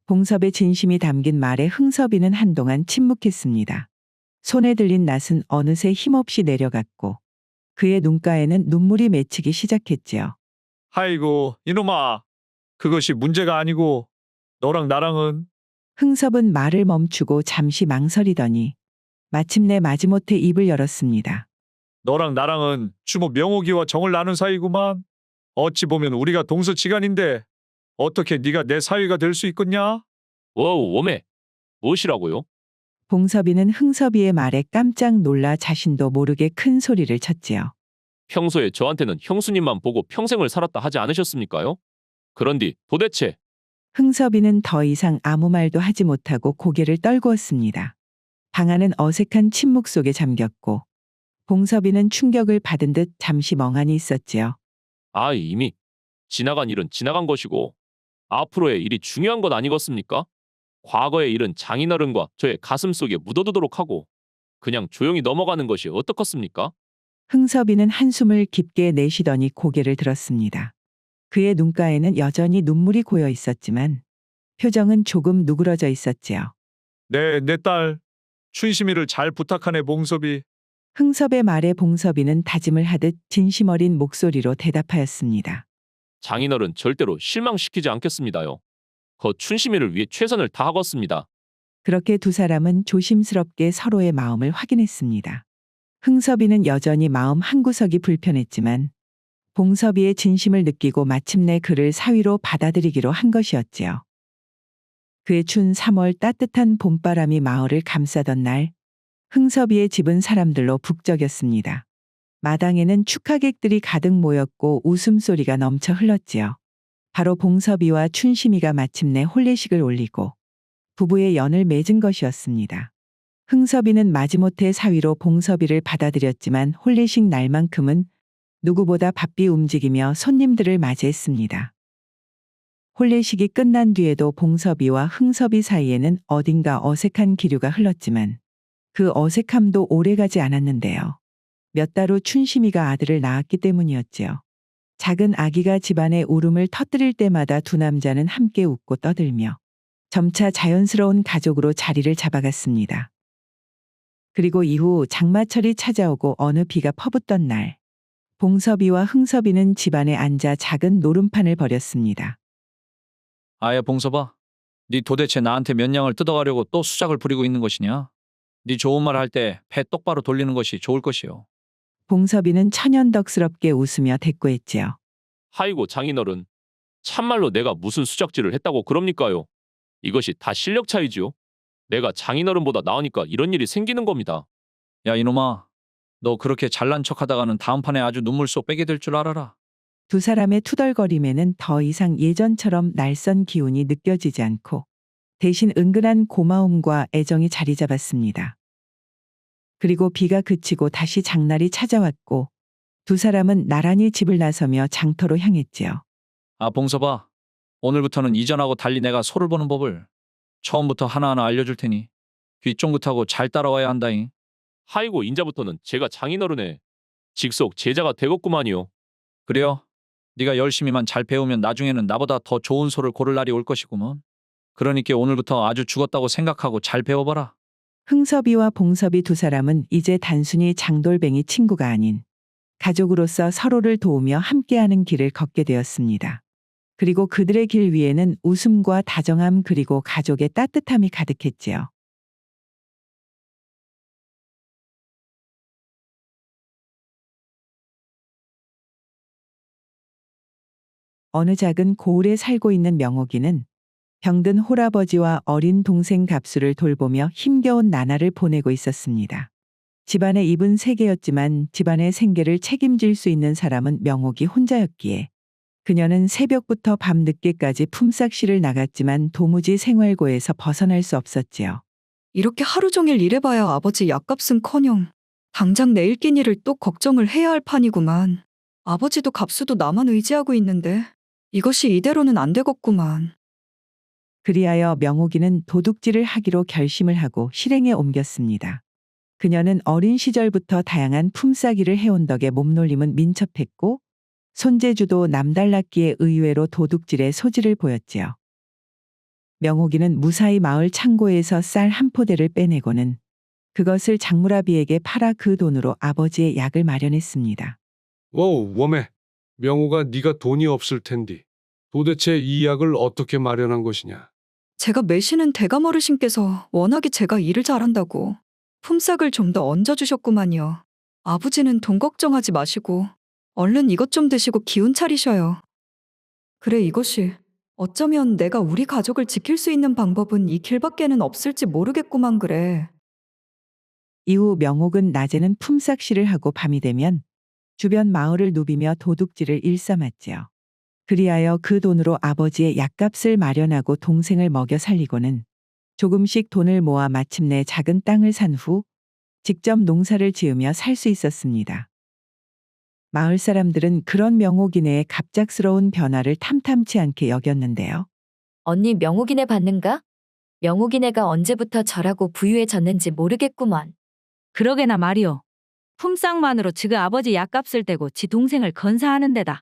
봉섭의 진심이 담긴 말에 흥섭이는 한동안 침묵했습니다. 손에 들린 낫은 어느새 힘없이 내려갔고 그의 눈가에는 눈물이 맺히기 시작했지요. 아이고 이놈아. 그것이 문제가 아니고 너랑 나랑은. 흥섭은 말을 멈추고 잠시 망설이더니 마침내 마지못해 입을 열었습니다. 너랑 나랑은 주모 명옥이와 정을 나눈 사이구만. 어찌 보면 우리가 동서지간인데 어떻게 네가 내 사위가 될 수 있겠냐? 워우 워메. 무엇이라고요? 봉섭이는 흥섭이의 말에 깜짝 놀라 자신도 모르게 큰 소리를 쳤지요. 평소에 저한테는 형수님만 보고 평생을 살았다 하지 않으셨습니까요? 그런디 도대체 흥섭이는 더 이상 아무 말도 하지 못하고 고개를 떨구었습니다. 방 안은 어색한 침묵 속에 잠겼고 봉섭이는 충격을 받은 듯 잠시 멍하니 있었지요. 아 이미 지나간 일은 지나간 것이고 앞으로의 일이 중요한 것 아니겠습니까? 과거의 일은 장인어른과 저의 가슴 속에 묻어두도록 하고 그냥 조용히 넘어가는 것이 어떻겠습니까? 흥섭이는 한숨을 깊게 내쉬더니 고개를 들었습니다. 그의 눈가에는 여전히 눈물이 고여 있었지만 표정은 조금 누그러져 있었지요. 내 딸 춘심이를 잘 부탁하네 봉섭이. 흥섭의 말에 봉섭이는 다짐을 하듯 진심 어린 목소리로 대답하였습니다. 장인어른 절대로 실망시키지 않겠습니다요. 거 춘심이를 위해 최선을 다하겠습니다. 그렇게 두 사람은 조심스럽게 서로의 마음을 확인했습니다. 흥섭이는 여전히 마음 한구석이 불편했지만 봉섭이의 진심을 느끼고 마침내 그를 사위로 받아들이기로 한 것이었지요. 그해 춘 3월 따뜻한 봄바람이 마을을 감싸던 날 흥섭이의 집은 사람들로 북적였습니다. 마당에는 축하객들이 가득 모였고 웃음소리가 넘쳐 흘렀지요. 바로 봉섭이와 춘심이가 마침내 혼례식을 올리고 부부의 연을 맺은 것이었습니다. 흥섭이는 마지못해 사위로 봉섭이를 받아들였지만 혼례식 날만큼은 누구보다 바삐 움직이며 손님들을 맞이했습니다. 혼례식이 끝난 뒤에도 봉섭이와 흥섭이 사이에는 어딘가 어색한 기류가 흘렀지만 그 어색함도 오래가지 않았는데요. 몇 달 후 춘심이가 아들을 낳았기 때문이었지요. 작은 아기가 집안의 울음을 터뜨릴 때마다 두 남자는 함께 웃고 떠들며 점차 자연스러운 가족으로 자리를 잡아갔습니다. 그리고 이후 장마철이 찾아오고 어느 비가 퍼붓던 날 봉섭이와 흥섭이는 집안에 앉아 작은 노름판을 벌였습니다. 아야 봉섭아. 네 도대체 나한테 몇 냥을 뜯어가려고 또 수작을 부리고 있는 것이냐? 네 좋은 말 할 때 배 똑바로 돌리는 것이 좋을 것이요. 봉섭이는 천연덕스럽게 웃으며 대꾸했지요. 하이고 장인어른. 참말로 내가 무슨 수작질을 했다고 그럽니까요? 이것이 다 실력 차이지요. 내가 장인어른보다 나으니까 이런 일이 생기는 겁니다. 야 이놈아. 너 그렇게 잘난 척하다가는 다음 판에 아주 눈물 쏙 빼게 될 줄 알아라. 두 사람의 투덜거림에는 더 이상 예전처럼 날선 기운이 느껴지지 않고 대신 은근한 고마움과 애정이 자리 잡았습니다. 그리고 비가 그치고 다시 장날이 찾아왔고 두 사람은 나란히 집을 나서며 장터로 향했지요. 아 봉섭아. 오늘부터는 이전하고 달리 내가 소를 보는 법을 처음부터 하나하나 알려줄 테니 귀 쫑긋하고 잘 따라와야 한다잉. 하이고 인자부터는 제가 장인어른의 직속 제자가 되겠구만요. 그래요. 네가 열심히만 잘 배우면 나중에는 나보다 더 좋은 소를 고를 날이 올 것이구먼. 그러니까 오늘부터 아주 죽었다고 생각하고 잘 배워봐라. 흥섭이와 봉섭이 두 사람은 이제 단순히 장돌뱅이 친구가 아닌 가족으로서 서로를 도우며 함께하는 길을 걷게 되었습니다. 그리고 그들의 길 위에는 웃음과 다정함 그리고 가족의 따뜻함이 가득했지요. 어느 작은 고을에 살고 있는 명옥이는 병든 홀아버지와 어린 동생 갑수를 돌보며 힘겨운 나날을 보내고 있었습니다. 집안의 입은 세 개였지만 집안의 생계를 책임질 수 있는 사람은 명옥이 혼자였기에 그녀는 새벽부터 밤늦게까지 품삯일을 나갔지만 도무지 생활고에서 벗어날 수 없었지요. 이렇게 하루 종일 일해봐야 아버지 약값은커녕 당장 내일 끼니를 또 걱정을 해야 할 판이구만. 아버지도 갑수도 나만 의지하고 있는데 이것이 이대로는 안 되겠구만. 그리하여 명옥이는 도둑질을 하기로 결심을 하고 실행에 옮겼습니다. 그녀는 어린 시절부터 다양한 품삯일을 해온 덕에 몸놀림은 민첩했고 손재주도 남달랐기에 의외로 도둑질에 소질을 보였지요. 명옥이는 무사히 마을 창고에서 쌀 한 포대를 빼내고는 그것을 장무라비에게 팔아 그 돈으로 아버지의 약을 마련했습니다. 웜에. 명호가 네가 돈이 없을 텐디. 도대체 이 약을 어떻게 마련한 것이냐? 제가 매시는 대감 어르신께서 워낙에 제가 일을 잘한다고 품삯을 좀 더 얹어주셨구만요. 아버지는 돈 걱정하지 마시고 얼른 이것 좀 드시고 기운 차리셔요. 그래, 이것이 어쩌면 내가 우리 가족을 지킬 수 있는 방법은 이 길밖에는 없을지 모르겠구만. 그래. 이후 명옥은 낮에는 품삯일을 하고 밤이 되면 주변 마을을 누비며 도둑질을 일삼았지요. 그리하여 그 돈으로 아버지의 약값을 마련하고 동생을 먹여 살리고는 조금씩 돈을 모아 마침내 작은 땅을 산 후 직접 농사를 지으며 살 수 있었습니다. 마을 사람들은 그런 명옥이네의 갑작스러운 변화를 탐탐치 않게 여겼는데요. 언니 명옥이네 봤는가? 명옥이네가 언제부터 저라고 부유해졌는지 모르겠구먼. 그러게나 말이오. 품삯만으로 지그 아버지 약값을 떼고 지 동생을 건사하는 데다.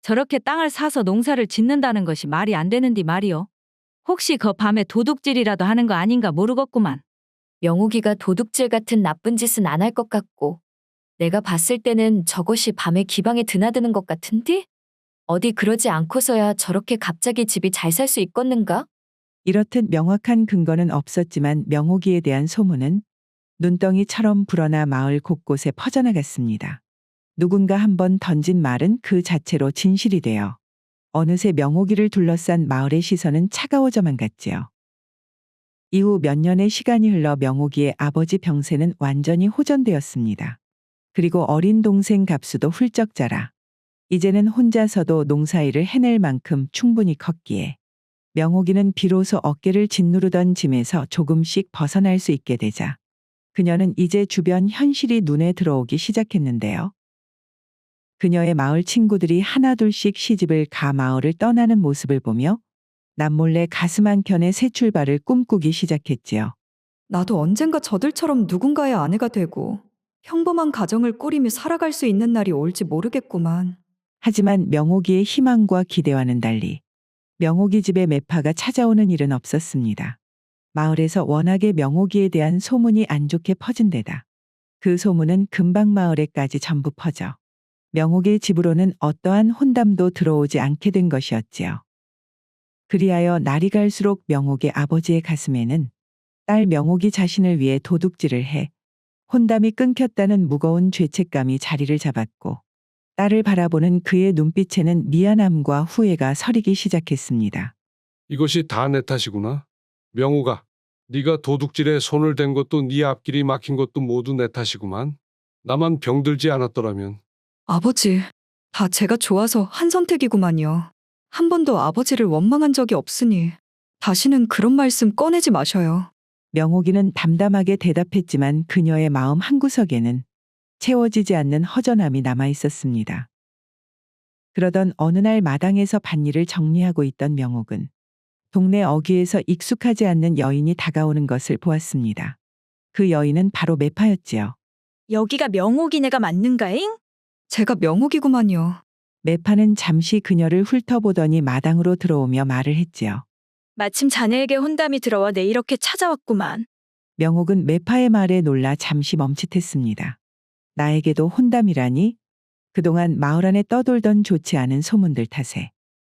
저렇게 땅을 사서 농사를 짓는다는 것이 말이 안 되는디 말이오. 혹시 그 밤에 도둑질이라도 하는 거 아닌가 모르겠구만. 명옥이가 도둑질 같은 나쁜 짓은 안 할 것 같고 내가 봤을 때는 저것이 밤에 기방에 드나드는 것 같은디? 어디 그러지 않고서야 저렇게 갑자기 집이 잘 살 수 있겠는가? 이렇듯 명확한 근거는 없었지만 명옥이에 대한 소문은 눈덩이처럼 불어나 마을 곳곳에 퍼져나갔습니다. 누군가 한번 던진 말은 그 자체로 진실이 되어 어느새 명옥이를 둘러싼 마을의 시선은 차가워져만 갔지요. 이후 몇 년의 시간이 흘러 명옥이의 아버지 병세는 완전히 호전되었습니다. 그리고 어린 동생 갑수도 훌쩍 자라 이제는 혼자서도 농사일을 해낼 만큼 충분히 컸기에 명옥이는 비로소 어깨를 짓누르던 짐에서 조금씩 벗어날 수 있게 되자 그녀는 이제 주변 현실이 눈에 들어오기 시작했는데요. 그녀의 마을 친구들이 하나둘씩 시집을 가 마을을 떠나는 모습을 보며 남몰래 가슴 한켠에 새 출발을 꿈꾸기 시작했지요. 나도 언젠가 저들처럼 누군가의 아내가 되고 평범한 가정을 꾸리며 살아갈 수 있는 날이 올지 모르겠구만. 하지만 명옥이의 희망과 기대와는 달리 명옥이 집에 매파가 찾아오는 일은 없었습니다. 마을에서 워낙에 명옥이에 대한 소문이 안 좋게 퍼진 데다 그 소문은 근방 마을에까지 전부 퍼져 명옥의 집으로는 어떠한 혼담도 들어오지 않게 된 것이었지요. 그리하여 날이 갈수록 명옥의 아버지의 가슴에는 딸 명옥이 자신을 위해 도둑질을 해 혼담이 끊겼다는 무거운 죄책감이 자리를 잡았고 딸을 바라보는 그의 눈빛에는 미안함과 후회가 서리기 시작했습니다. 이것이 다 내 탓이구나. 명호가 네가 도둑질에 손을 댄 것도 네 앞길이 막힌 것도 모두 내 탓이구만. 나만 병들지 않았더라면. 아버지, 다 제가 좋아서 한 선택이구만요. 한 번도 아버지를 원망한 적이 없으니 다시는 그런 말씀 꺼내지 마셔요. 명옥이는 담담하게 대답했지만 그녀의 마음 한구석에는 채워지지 않는 허전함이 남아 있었습니다. 그러던 어느 날 마당에서 밭일을 정리하고 있던 명옥은 동네 어귀에서 익숙하지 않는 여인이 다가오는 것을 보았습니다. 그 여인은 바로 매파였지요. 여기가 명옥이네가 맞는가잉? 제가 명옥이구만요. 매파는 잠시 그녀를 훑어보더니 마당으로 들어오며 말을 했지요. 마침 자네에게 혼담이 들어와 내 이렇게 찾아왔구만. 명옥은 매파의 말에 놀라 잠시 멈칫했습니다. 나에게도 혼담이라니? 그동안 마을 안에 떠돌던 좋지 않은 소문들 탓에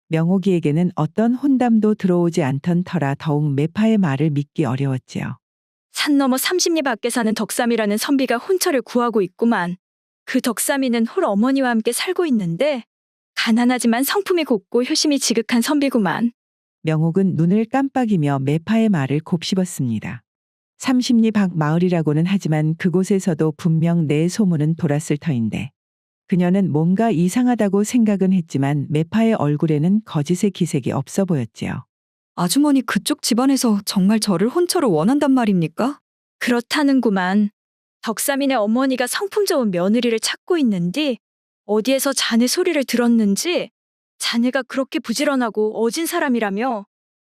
명옥이에게는 어떤 혼담도 들어오지 않던 터라 더욱 매파의 말을 믿기 어려웠지요. 산 너머 30리 밖에 사는 덕삼이라는 선비가 혼처를 구하고 있구만. 그 덕삼이는 홀 어머니와 함께 살고 있는데 가난하지만 성품이 곱고 효심이 지극한 선비구만. 명옥은 눈을 깜빡이며 매파의 말을 곱씹었습니다. 30리 밖 마을이라고는 하지만 그곳에서도 분명 내 소문은 돌았을 터인데 그녀는 뭔가 이상하다고 생각은 했지만 매파의 얼굴에는 거짓의 기색이 없어 보였지요. 아주머니 그쪽 집안에서 정말 저를 혼처로 원한단 말입니까? 그렇다는구만. 덕삼이네 어머니가 성품 좋은 며느리를 찾고 있는디 어디에서 자네 소리를 들었는지 자네가 그렇게 부지런하고 어진 사람이라며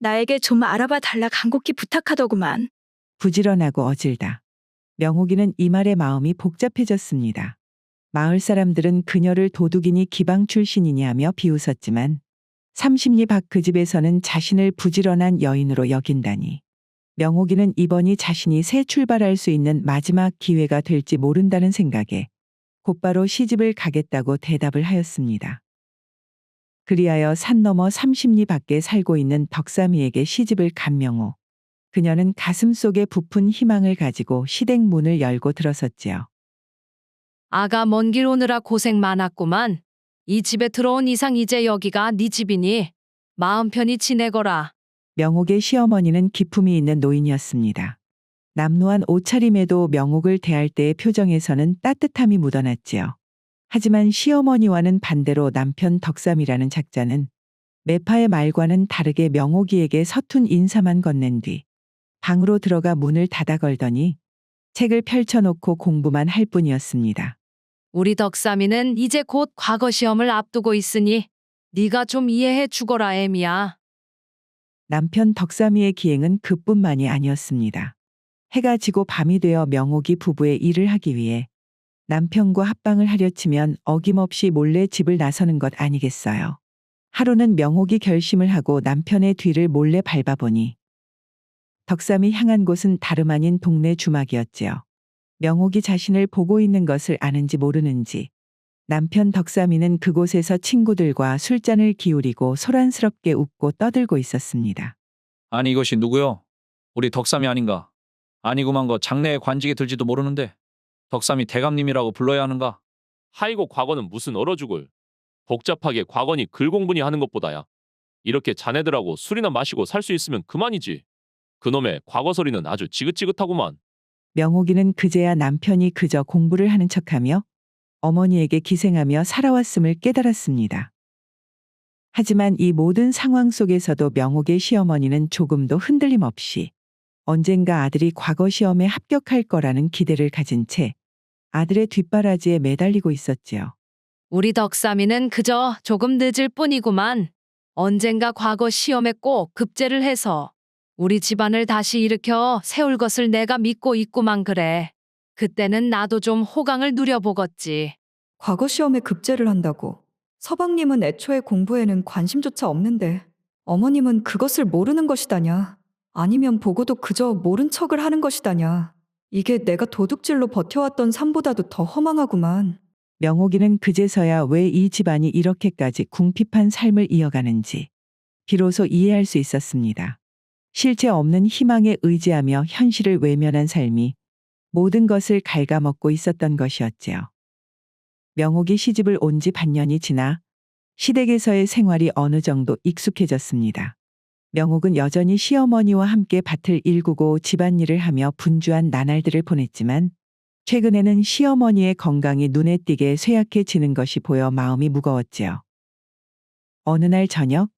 나에게 좀 알아봐 달라 간곡히 부탁하더구만. 부지런하고 어질다. 명옥이는 이 말에 마음이 복잡해졌습니다. 마을 사람들은 그녀를 도둑이니 기방 출신이니 하며 비웃었지만 30리 밖 그 집에서는 자신을 부지런한 여인으로 여긴다니. 명옥이는 이번이 자신이 새 출발할 수 있는 마지막 기회가 될지 모른다는 생각에 곧바로 시집을 가겠다고 대답을 하였습니다. 그리하여 산 너머 30리 밖에 살고 있는 덕삼이에게 시집을 간 명옥. 그녀는 가슴속에 부푼 희망을 가지고 시댁 문을 열고 들어섰지요. 아가 먼 길 오느라 고생 많았구만. 이 집에 들어온 이상 이제 여기가 네 집이니 마음 편히 지내거라. 명옥의 시어머니는 기품이 있는 노인이었습니다. 남루한 옷차림에도 명옥을 대할 때의 표정에서는 따뜻함이 묻어났지요. 하지만 시어머니와는 반대로 남편 덕삼이라는 작자는 매파의 말과는 다르게 명옥이에게 서툰 인사만 건넨 뒤 방으로 들어가 문을 닫아 걸더니 책을 펼쳐놓고 공부만 할 뿐이었습니다. 우리 덕삼이는 이제 곧 과거 시험을 앞두고 있으니 네가 좀 이해해 주거라 애미야. 남편 덕삼이의 기행은 그뿐만이 아니었습니다. 해가 지고 밤이 되어 명옥이 부부의 일을 하기 위해 남편과 합방을 하려 치면 어김없이 몰래 집을 나서는 것 아니겠어요. 하루는 명옥이 결심을 하고 남편의 뒤를 몰래 밟아보니 덕삼이 향한 곳은 다름 아닌 동네 주막이었지요. 명옥이 자신을 보고 있는 것을 아는지 모르는지 남편 덕삼이는 그곳에서 친구들과 술잔을 기울이고 소란스럽게 웃고 떠들고 있었습니다. 아니 이것이 누구요? 우리 덕삼이 아닌가? 아니구만 거 장래에 관직에 들지도 모르는데 덕삼이 대감님이라고 불러야 하는가? 하이고 과거는 무슨 얼어 죽을. 복잡하게 과거니 글공분이 하는 것보다야. 이렇게 자네들하고 술이나 마시고 살 수 있으면 그만이지. 그놈의 과거 소리는 아주 지긋지긋하구만. 명옥이는 그제야 남편이 그저 공부를 하는 척하며 어머니에게 기생하며 살아왔음을 깨달았습니다. 하지만 이 모든 상황 속에서도 명옥의 시어머니는 조금도 흔들림 없이 언젠가 아들이 과거 시험에 합격할 거라는 기대를 가진 채 아들의 뒷바라지에 매달리고 있었지요. 우리 덕삼이는 그저 조금 늦을 뿐이구만. 언젠가 과거 시험에 꼭 급제를 해서 우리 집안을 다시 일으켜 세울 것을 내가 믿고 있구만 그래. 그때는 나도 좀 호강을 누려보겠지. 과거 시험에 급제를 한다고. 서방님은 애초에 공부에는 관심조차 없는데 어머님은 그것을 모르는 것이다냐. 아니면 보고도 그저 모른 척을 하는 것이다냐. 이게 내가 도둑질로 버텨왔던 삶보다도 더 허망하구만. 명옥이는 그제서야 왜 이 집안이 이렇게까지 궁핍한 삶을 이어가는지 비로소 이해할 수 있었습니다. 실체 없는 희망에 의지하며 현실을 외면한 삶이 모든 것을 갉아먹고 있었던 것이었지요. 명옥이 시집을 온 지 반년이 지나 시댁에서의 생활이 어느 정도 익숙해졌습니다. 명옥은 여전히 시어머니와 함께 밭을 일구고 집안일을 하며 분주한 나날들을 보냈지만 최근에는 시어머니의 건강이 눈에 띄게 쇠약해지는 것이 보여 마음이 무거웠지요. 어느 날 저녁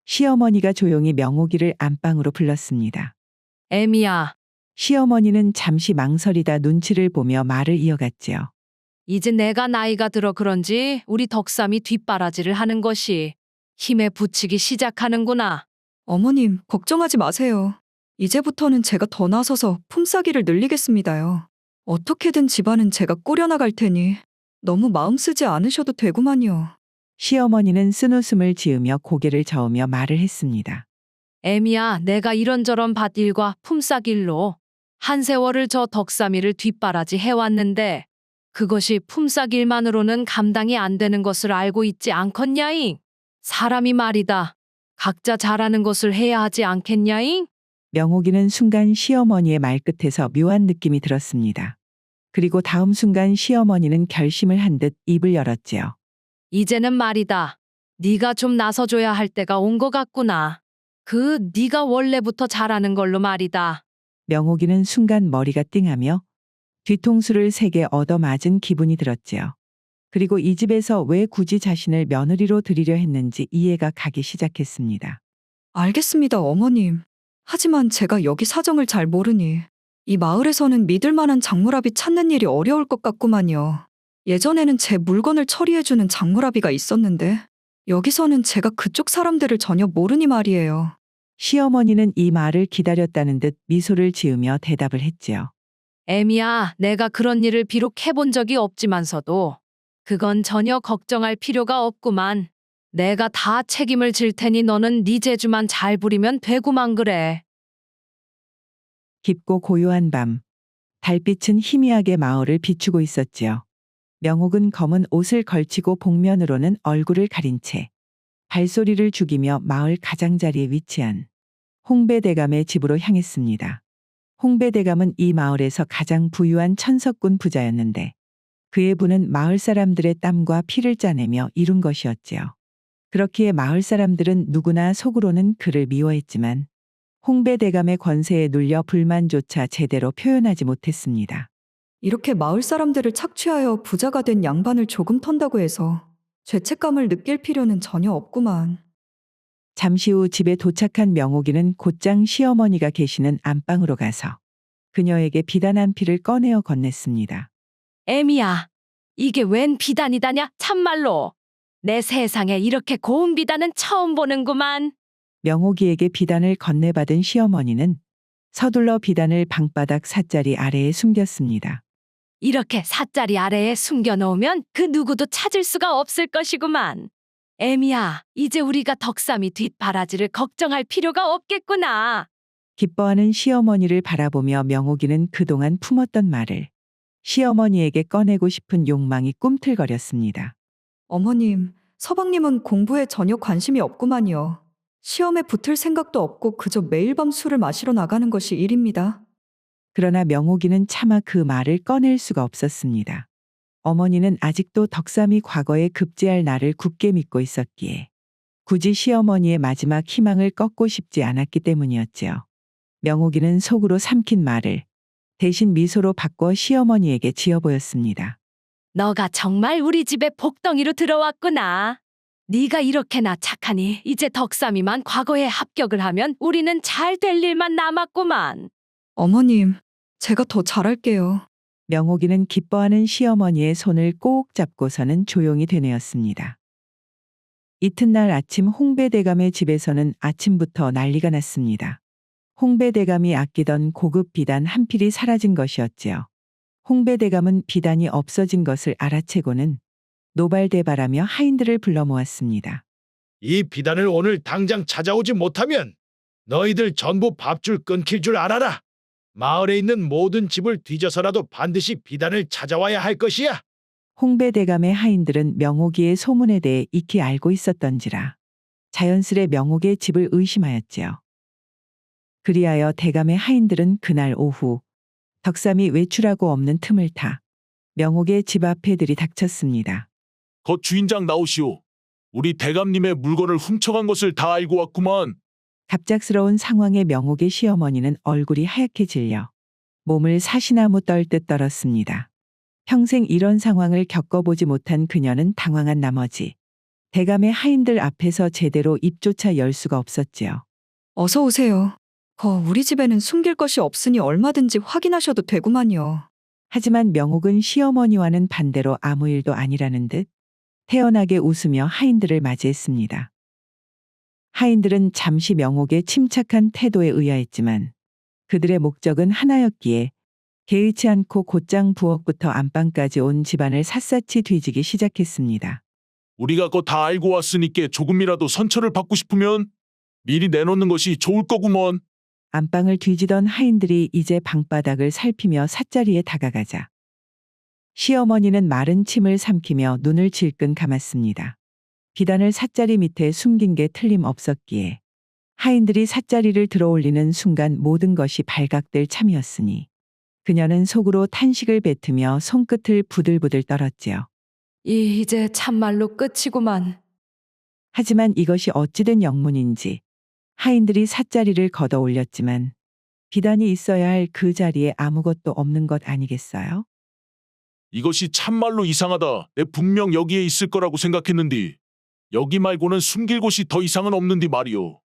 시어머니가 조용히 명옥이를 안방으로 불렀습니다. 애미야, 시어머니는 잠시 망설이다 눈치를 보며 말을 이어갔지요. 이제 내가 나이가 들어 그런지 우리 덕삼이 뒷바라지를 하는 것이 힘에 부치기 시작하는구나. 어머님, 걱정하지 마세요. 이제부터는 제가 더 나서서 품삯이를 늘리겠습니다요. 어떻게든 집안은 제가 꾸려나갈 테니 너무 마음 쓰지 않으셔도 되구만요. 시어머니는 쓴웃음을 지으며 고개를 저으며 말을 했습니다. 애미야, 내가 이런저런 밭일과 품삯일로 한 세월을 저 덕삼이를 뒷바라지 해왔는데 그것이 품삯일만으로는 감당이 안 되는 것을 알고 있지 않겠냐잉? 사람이 말이다. 각자 잘하는 것을 해야 하지 않겠냐잉? 명옥이는 순간 시어머니의 말끝에서 묘한 느낌이 들었습니다. 그리고 다음 순간 시어머니는 결심을 한 듯 입을 열었지요. 이제는 말이다. 네가 좀 나서줘야 할 때가 온 것 같구나. 네가 원래부터 잘하는 걸로 말이다. 명옥이는 순간 머리가 띵하며 뒤통수를 세게 얻어맞은 기분이 들었지요. 그리고 이 집에서 왜 굳이 자신을 며느리로 들이려 했는지 이해가 가기 시작했습니다. 알겠습니다, 어머님. 하지만 제가 여기 사정을 잘 모르니 이 마을에서는 믿을 만한 장물아비 찾는 일이 어려울 것 같구만요. 예전에는 제 물건을 처리해주는 장물아비가 있었는데 여기서는 제가 그쪽 사람들을 전혀 모르니 말이에요. 시어머니는 이 말을 기다렸다는 듯 미소를 지으며 대답을 했지요. 애미야, 내가 그런 일을 비록 해본 적이 없지만서도 그건 전혀 걱정할 필요가 없구만. 내가 다 책임을 질 테니 너는 네 재주만 잘 부리면 되구만 그래. 깊고 고요한 밤, 달빛은 희미하게 마을을 비추고 있었지요. 명옥은 검은 옷을 걸치고 복면으로는 얼굴을 가린 채 발소리를 죽이며 마을 가장자리에 위치한 홍배대감의 집으로 향했습니다. 홍배대감은 이 마을에서 가장 부유한 천석군 부자였는데 그의 부는 마을 사람들의 땀과 피를 짜내며 이룬 것이었지요. 그렇기에 마을 사람들은 누구나 속으로는 그를 미워했지만 홍배대감의 권세에 눌려 불만조차 제대로 표현하지 못했습니다. 이렇게 마을 사람들을 착취하여 부자가 된 양반을 조금 턴다고 해서 죄책감을 느낄 필요는 전혀 없구만. 잠시 후 집에 도착한 명옥이는 곧장 시어머니가 계시는 안방으로 가서 그녀에게 비단 한 피를 꺼내어 건넸습니다. 애미야, 이게 웬 비단이다냐? 참말로. 내 세상에 이렇게 고운 비단은 처음 보는구만. 명옥이에게 비단을 건네받은 시어머니는 서둘러 비단을 방바닥 삿자리 아래에 숨겼습니다. 이렇게 삿자리 아래에 숨겨놓으면 그 누구도 찾을 수가 없을 것이구만. 애미야, 이제 우리가 덕삼이 뒷바라지를 걱정할 필요가 없겠구나. 기뻐하는 시어머니를 바라보며 명옥이는 그동안 품었던 말을 시어머니에게 꺼내고 싶은 욕망이 꿈틀거렸습니다. 어머님, 서방님은 공부에 전혀 관심이 없구만요. 시험에 붙을 생각도 없고 그저 매일 밤 술을 마시러 나가는 것이 일입니다. 그러나 명옥이는 차마 그 말을 꺼낼 수가 없었습니다. 어머니는 아직도 덕삼이 과거에 급제할 나를 굳게 믿고 있었기에 굳이 시어머니의 마지막 희망을 꺾고 싶지 않았기 때문이었지요. 명옥이는 속으로 삼킨 말을 대신 미소로 바꿔 시어머니에게 지어 보였습니다. 너가 정말 우리 집에 복덩이로 들어왔구나. 네가 이렇게나 착하니 이제 덕삼이만 과거에 합격을 하면 우리는 잘 될 일만 남았구만. 어머님, 제가 더 잘할게요. 명옥이는 기뻐하는 시어머니의 손을 꼭 잡고서는 조용히 되뇌었습니다. 이튿날 아침 홍배대감의 집에서는 아침부터 난리가 났습니다. 홍배대감이 아끼던 고급 비단 한 필이 사라진 것이었지요. 홍배대감은 비단이 없어진 것을 알아채고는 노발대발하며 하인들을 불러 모았습니다. 이 비단을 오늘 당장 찾아오지 못하면 너희들 전부 밥줄 끊길 줄 알아라. 마을에 있는 모든 집을 뒤져서라도 반드시 비단을 찾아와야 할 것이야. 홍배대감의 하인들은 명옥이의 소문에 대해 익히 알고 있었던지라 자연스레 명옥의 집을 의심하였지요. 그리하여 대감의 하인들은 그날 오후 덕삼이 외출하고 없는 틈을 타 명옥의 집 앞에 들이닥쳤습니다. 거 주인장 나오시오. 우리 대감님의 물건을 훔쳐간 것을 다 알고 왔구만. 갑작스러운 상황에 명옥의 시어머니는 얼굴이 하얗게 질려 몸을 사시나무 떨듯 떨었습니다. 평생 이런 상황을 겪어보지 못한 그녀는 당황한 나머지 대감의 하인들 앞에서 제대로 입조차 열 수가 없었지요. 어서 오세요. 우리 집에는 숨길 것이 없으니 얼마든지 확인하셔도 되구만요. 하지만 명옥은 시어머니와는 반대로 아무 일도 아니라는 듯 태연하게 웃으며 하인들을 맞이했습니다. 하인들은 잠시 명옥의 침착한 태도에 의아했지만 그들의 목적은 하나였기에 개의치 않고 곧장 부엌부터 안방까지 온 집안을 샅샅이 뒤지기 시작했습니다. 우리가 거 다 알고 왔으니까 조금이라도 선처를 받고 싶으면 미리 내놓는 것이 좋을 거구먼. 안방을 뒤지던 하인들이 이제 방바닥을 살피며 삿자리에 다가가자 시어머니는 마른 침을 삼키며 눈을 질끈 감았습니다. 비단을 삿자리 밑에 숨긴 게 틀림없었기에 하인들이 삿자리를 들어올리는 순간 모든 것이 발각될 참이었으니 그녀는 속으로 탄식을 뱉으며 손끝을 부들부들 떨었지요. 이제 참말로 끝이구만. 하지만 이것이 어찌된 영문인지 하인들이 삿자리를 걷어 올렸지만 비단이 있어야 할 그 자리에 아무것도 없는 것 아니겠어요? 이것이 참말로 이상하다. 내 분명 여기에 있을 거라고 생각했는데 여기 말고는 숨길 곳이 더 이상은 없는디 말이오.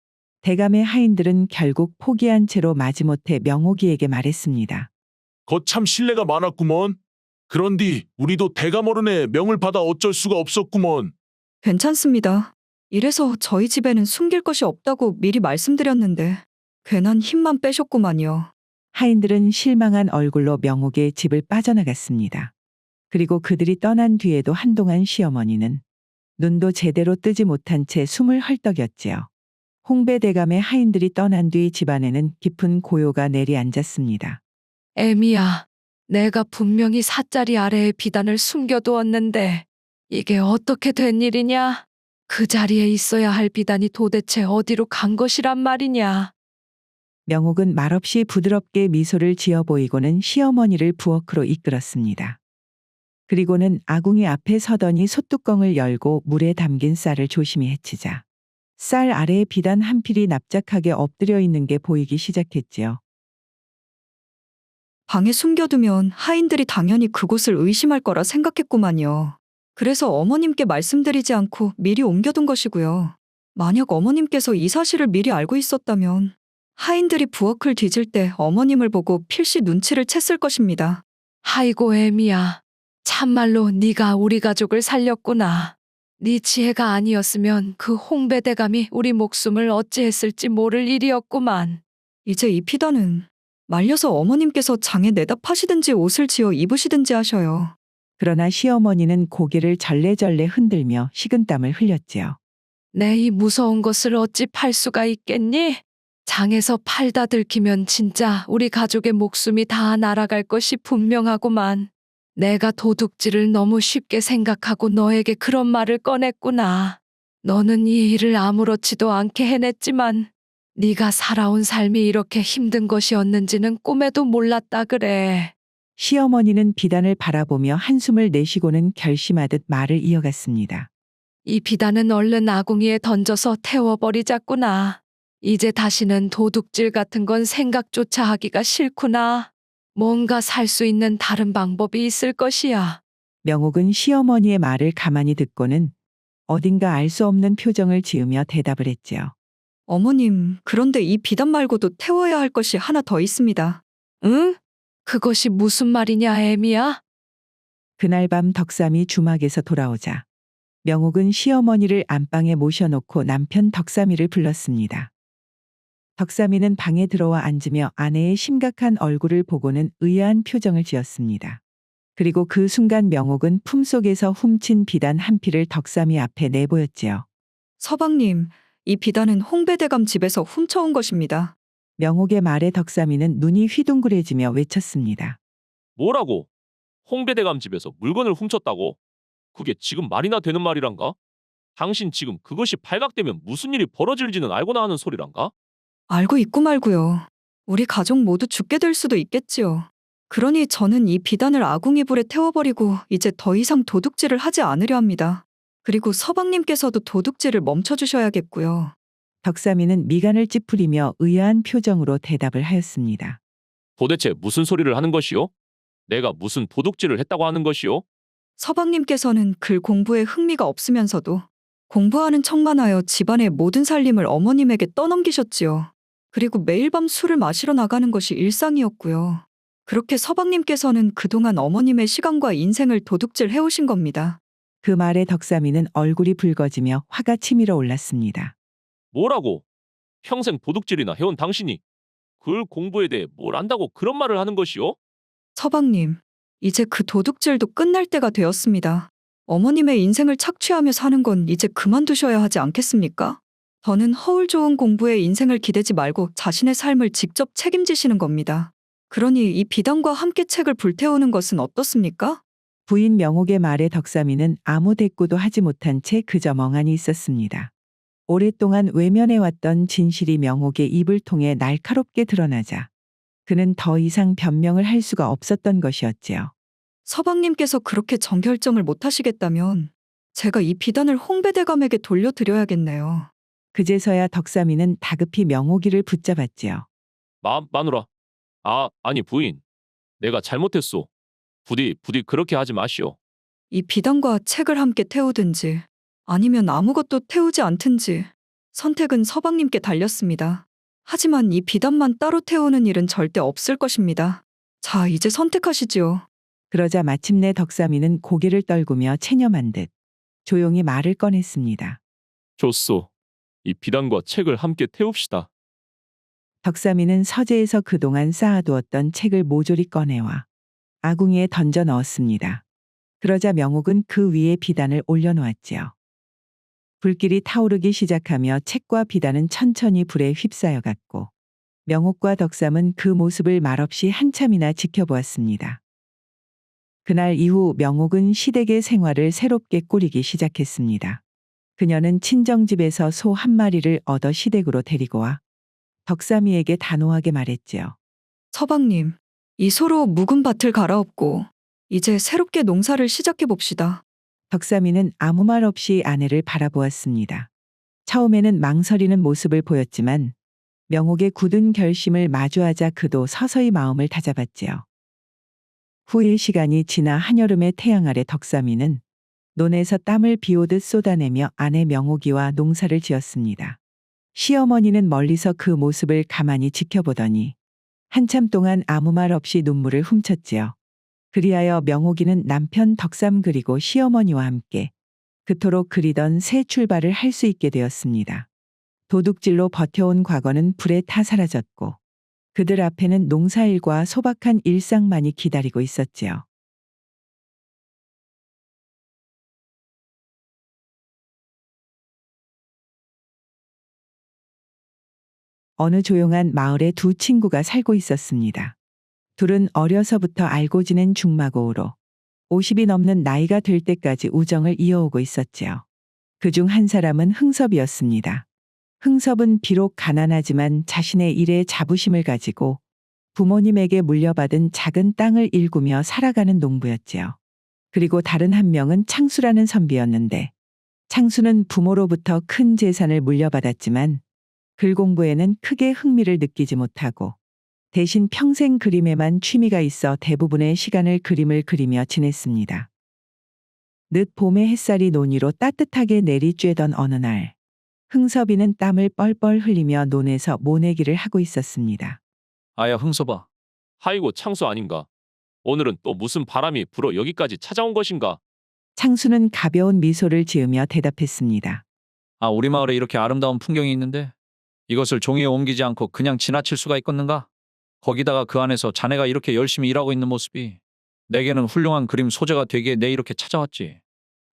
대감의 하인들은 결국 포기한 채로 마지못해 명옥이에게 말했습니다. 거참 신뢰가 많았구먼. 그런디 우리도 대감 어른의 명을 받아 어쩔 수가 없었구먼. 괜찮습니다. 이래서 저희 집에는 숨길 것이 없다고 미리 말씀드렸는데 괜한 힘만 빼셨구만요. 하인들은 실망한 얼굴로 명옥의 집을 빠져나갔습니다. 그리고 그들이 떠난 뒤에도 한동안 시어머니는 눈도 제대로 뜨지 못한 채 숨을 헐떡였지요. 홍배대감의 하인들이 떠난 뒤 집안에는 깊은 고요가 내리앉았습니다. 애미야, 내가 분명히 사짜리 아래에 비단을 숨겨두었는데 이게 어떻게 된 일이냐? 그 자리에 있어야 할 비단이 도대체 어디로 간 것이란 말이냐? 명옥은 말없이 부드럽게 미소를 지어 보이고는 시어머니를 부엌으로 이끌었습니다. 그리고는 아궁이 앞에 서더니 솥뚜껑을 열고 물에 담긴 쌀을 조심히 헤치자 쌀 아래에 비단 한 필이 납작하게 엎드려 있는 게 보이기 시작했지요. 방에 숨겨두면 하인들이 당연히 그곳을 의심할 거라 생각했구만요. 그래서 어머님께 말씀드리지 않고 미리 옮겨둔 것이고요. 만약 어머님께서 이 사실을 미리 알고 있었다면 하인들이 부엌을 뒤질 때 어머님을 보고 필시 눈치를 챘을 것입니다. 아이고 애미야, 참말로 네가 우리 가족을 살렸구나. 네 지혜가 아니었으면 그 홍배대감이 우리 목숨을 어찌했을지 모를 일이었구만. 이제 이 피단은 말려서 어머님께서 장에 내다 파시든지 옷을 지어 입으시든지 하셔요. 그러나 시어머니는 고개를 절레절레 흔들며 식은땀을 흘렸지요. 내 이 무서운 것을 어찌 팔 수가 있겠니? 장에서 팔다 들키면 진짜 우리 가족의 목숨이 다 날아갈 것이 분명하구만. 내가 도둑질을 너무 쉽게 생각하고 너에게 그런 말을 꺼냈구나. 너는 이 일을 아무렇지도 않게 해냈지만 네가 살아온 삶이 이렇게 힘든 것이었는지는 꿈에도 몰랐다 그래. 시어머니는 비단을 바라보며 한숨을 내쉬고는 결심하듯 말을 이어갔습니다. 이 비단은 얼른 아궁이에 던져서 태워버리자꾸나. 이제 다시는 도둑질 같은 건 생각조차 하기가 싫구나. 뭔가 살 수 있는 다른 방법이 있을 것이야. 명옥은 시어머니의 말을 가만히 듣고는 어딘가 알 수 없는 표정을 지으며 대답을 했지요. 어머님, 그런데 이 비단 말고도 태워야 할 것이 하나 더 있습니다. 응? 그것이 무슨 말이냐, 애미야? 그날 밤 덕삼이 주막에서 돌아오자 명옥은 시어머니를 안방에 모셔놓고 남편 덕삼이를 불렀습니다. 덕삼이는 방에 들어와 앉으며 아내의 심각한 얼굴을 보고는 의아한 표정을 지었습니다. 그리고 그 순간 명옥은 품속에서 훔친 비단 한 필을 덕삼이 앞에 내보였지요. 서방님, 이 비단은 홍배대감 집에서 훔쳐온 것입니다. 명옥의 말에 덕삼이는 눈이 휘둥그레지며 외쳤습니다. 뭐라고? 홍배대감 집에서 물건을 훔쳤다고? 그게 지금 말이나 되는 말이란가? 당신 지금 그것이 발각되면 무슨 일이 벌어질지는 알고나 하는 소리란가? 알고 있고 말고요. 우리 가족 모두 죽게 될 수도 있겠지요. 그러니 저는 이 비단을 아궁이 불에 태워버리고 이제 더 이상 도둑질을 하지 않으려 합니다. 그리고 서방님께서도 도둑질을 멈춰주셔야겠고요. 덕삼이는 미간을 찌푸리며 의아한 표정으로 대답을 하였습니다. 도대체 무슨 소리를 하는 것이오? 내가 무슨 도둑질을 했다고 하는 것이오? 서방님께서는 글 공부에 흥미가 없으면서도 공부하는 척만 하여 집안의 모든 살림을 어머님에게 떠넘기셨지요. 그리고 매일 밤 술을 마시러 나가는 것이 일상이었고요. 그렇게 서방님께서는 그동안 어머님의 시간과 인생을 도둑질 해오신 겁니다. 그 말에 덕삼이는 얼굴이 붉어지며 화가 치밀어 올랐습니다. 뭐라고? 평생 도둑질이나 해온 당신이 글 공부에 대해 뭘 안다고 그런 말을 하는 것이오? 서방님, 이제 그 도둑질도 끝날 때가 되었습니다. 어머님의 인생을 착취하며 사는 건 이제 그만두셔야 하지 않겠습니까? 더는 허울 좋은 공부에 인생을 기대지 말고 자신의 삶을 직접 책임지시는 겁니다. 그러니 이 비단과 함께 책을 불태우는 것은 어떻습니까? 부인 명옥의 말에 덕삼이는 아무 대꾸도 하지 못한 채 그저 멍하니 있었습니다. 오랫동안 외면해왔던 진실이 명옥의 입을 통해 날카롭게 드러나자 그는 더 이상 변명을 할 수가 없었던 것이었지요. 서방님께서 그렇게 정결정을 못하시겠다면 제가 이 비단을 홍배대감에게 돌려드려야겠네요. 그제서야 덕삼이는 다급히 명옥이를 붙잡았지요. 마누라. 아니 부인. 내가 잘못했소. 부디 그렇게 하지 마시오. 이 비단과 책을 함께 태우든지 아니면 아무것도 태우지 않든지 선택은 서방님께 달렸습니다. 하지만 이 비단만 따로 태우는 일은 절대 없을 것입니다. 자, 이제 선택하시지요. 그러자 마침내 덕삼이는 고개를 떨구며 체념한 듯 조용히 말을 꺼냈습니다. 좋소. 이 비단과 책을 함께 태웁시다. 덕삼이는 서재에서 그동안 쌓아두었던 책을 모조리 꺼내와 아궁이에 던져 넣었습니다. 그러자 명옥은 그 위에 비단을 올려놓았지요. 불길이 타오르기 시작하며 책과 비단은 천천히 불에 휩싸여 갔고 명옥과 덕삼은 그 모습을 말없이 한참이나 지켜보았습니다. 그날 이후 명옥은 시댁의 생활을 새롭게 꾸리기 시작했습니다. 그녀는 친정집에서 소 한 마리를 얻어 시댁으로 데리고 와 덕삼이에게 단호하게 말했지요. 서방님, 이 소로 묵은 밭을 갈아엎고 이제 새롭게 농사를 시작해 봅시다. 덕삼이는 아무 말 없이 아내를 바라보았습니다. 처음에는 망설이는 모습을 보였지만 명옥의 굳은 결심을 마주하자 그도 서서히 마음을 다잡았지요. 후일 시간이 지나 한여름의 태양 아래 덕삼이는 논에서 땀을 비오듯 쏟아내며 아내 명옥이와 농사를 지었습니다. 시어머니는 멀리서 그 모습을 가만히 지켜보더니 한참 동안 아무 말 없이 눈물을 훔쳤지요. 그리하여 명옥이는 남편 덕삼 그리고 시어머니와 함께 그토록 그리던 새 출발을 할 수 있게 되었습니다. 도둑질로 버텨온 과거는 불에 타 사라졌고 그들 앞에는 농사일과 소박한 일상만이 기다리고 있었지요. 어느 조용한 마을에 두 친구가 살고 있었습니다. 둘은 어려서부터 알고 지낸 중마고우로 50이 넘는 나이가 될 때까지 우정을 이어오고 있었지요. 그중 한 사람은 흥섭이었습니다. 흥섭은 비록 가난하지만 자신의 일에 자부심을 가지고 부모님에게 물려받은 작은 땅을 일구며 살아가는 농부였지요. 그리고 다른 한 명은 창수라는 선비였는데 창수는 부모로부터 큰 재산을 물려받았지만 글 공부에는 크게 흥미를 느끼지 못하고 대신 평생 그림에만 취미가 있어 대부분의 시간을 그림을 그리며 지냈습니다. 늦 봄의 햇살이 논 위로 따뜻하게 내리쬐던 어느 날 흥섭이는 땀을 뻘뻘 흘리며 논에서 모내기를 하고 있었습니다. 아야 흥섭아. 하이고 창수 아닌가? 오늘은 또 무슨 바람이 불어 여기까지 찾아온 것인가? 창수는 가벼운 미소를 지으며 대답했습니다. 아 우리 마을에 이렇게 아름다운 풍경이 있는데 이것을 종이에 옮기지 않고 그냥 지나칠 수가 있겠는가? 거기다가 그 안에서 자네가 이렇게 열심히 일하고 있는 모습이 내게는 훌륭한 그림 소재가 되기에 내 이렇게 찾아왔지.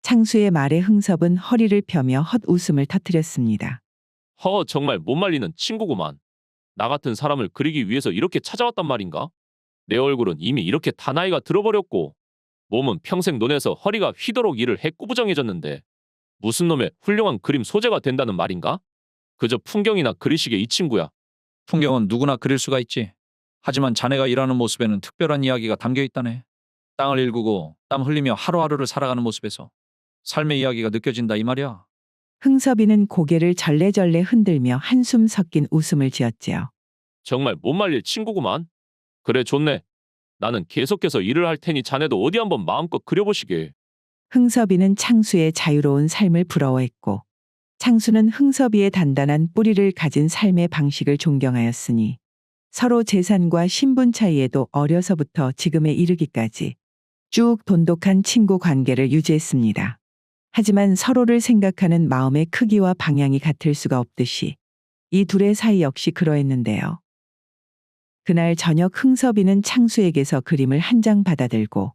창수의 말에 흥섭은 허리를 펴며 헛웃음을 터뜨렸습니다. 정말 못 말리는 친구구만. 나 같은 사람을 그리기 위해서 이렇게 찾아왔단 말인가? 내 얼굴은 이미 이렇게 다 나이가 들어버렸고 몸은 평생 논에서 허리가 휘도록 일을 해 꾸부정해졌는데 무슨 놈의 훌륭한 그림 소재가 된다는 말인가? 그저 풍경이나 그리시게 이 친구야. 풍경은 누구나 그릴 수가 있지. 하지만 자네가 일하는 모습에는 특별한 이야기가 담겨 있다네. 땅을 일구고 땀 흘리며 하루하루를 살아가는 모습에서 삶의 이야기가 느껴진다 이 말이야. 흥섭이는 고개를 절레절레 흔들며 한숨 섞인 웃음을 지었지요. 정말 못 말릴 친구구만. 그래 좋네. 나는 계속해서 일을 할 테니 자네도 어디 한번 마음껏 그려보시게. 흥섭이는 창수의 자유로운 삶을 부러워했고 창수는 흥섭이의 단단한 뿌리를 가진 삶의 방식을 존경하였으니 서로 재산과 신분 차이에도 어려서부터 지금에 이르기까지 쭉 돈독한 친구 관계를 유지했습니다. 하지만 서로를 생각하는 마음의 크기와 방향이 같을 수가 없듯이 이 둘의 사이 역시 그러했는데요. 그날 저녁 흥섭이는 창수에게서 그림을 한 장 받아들고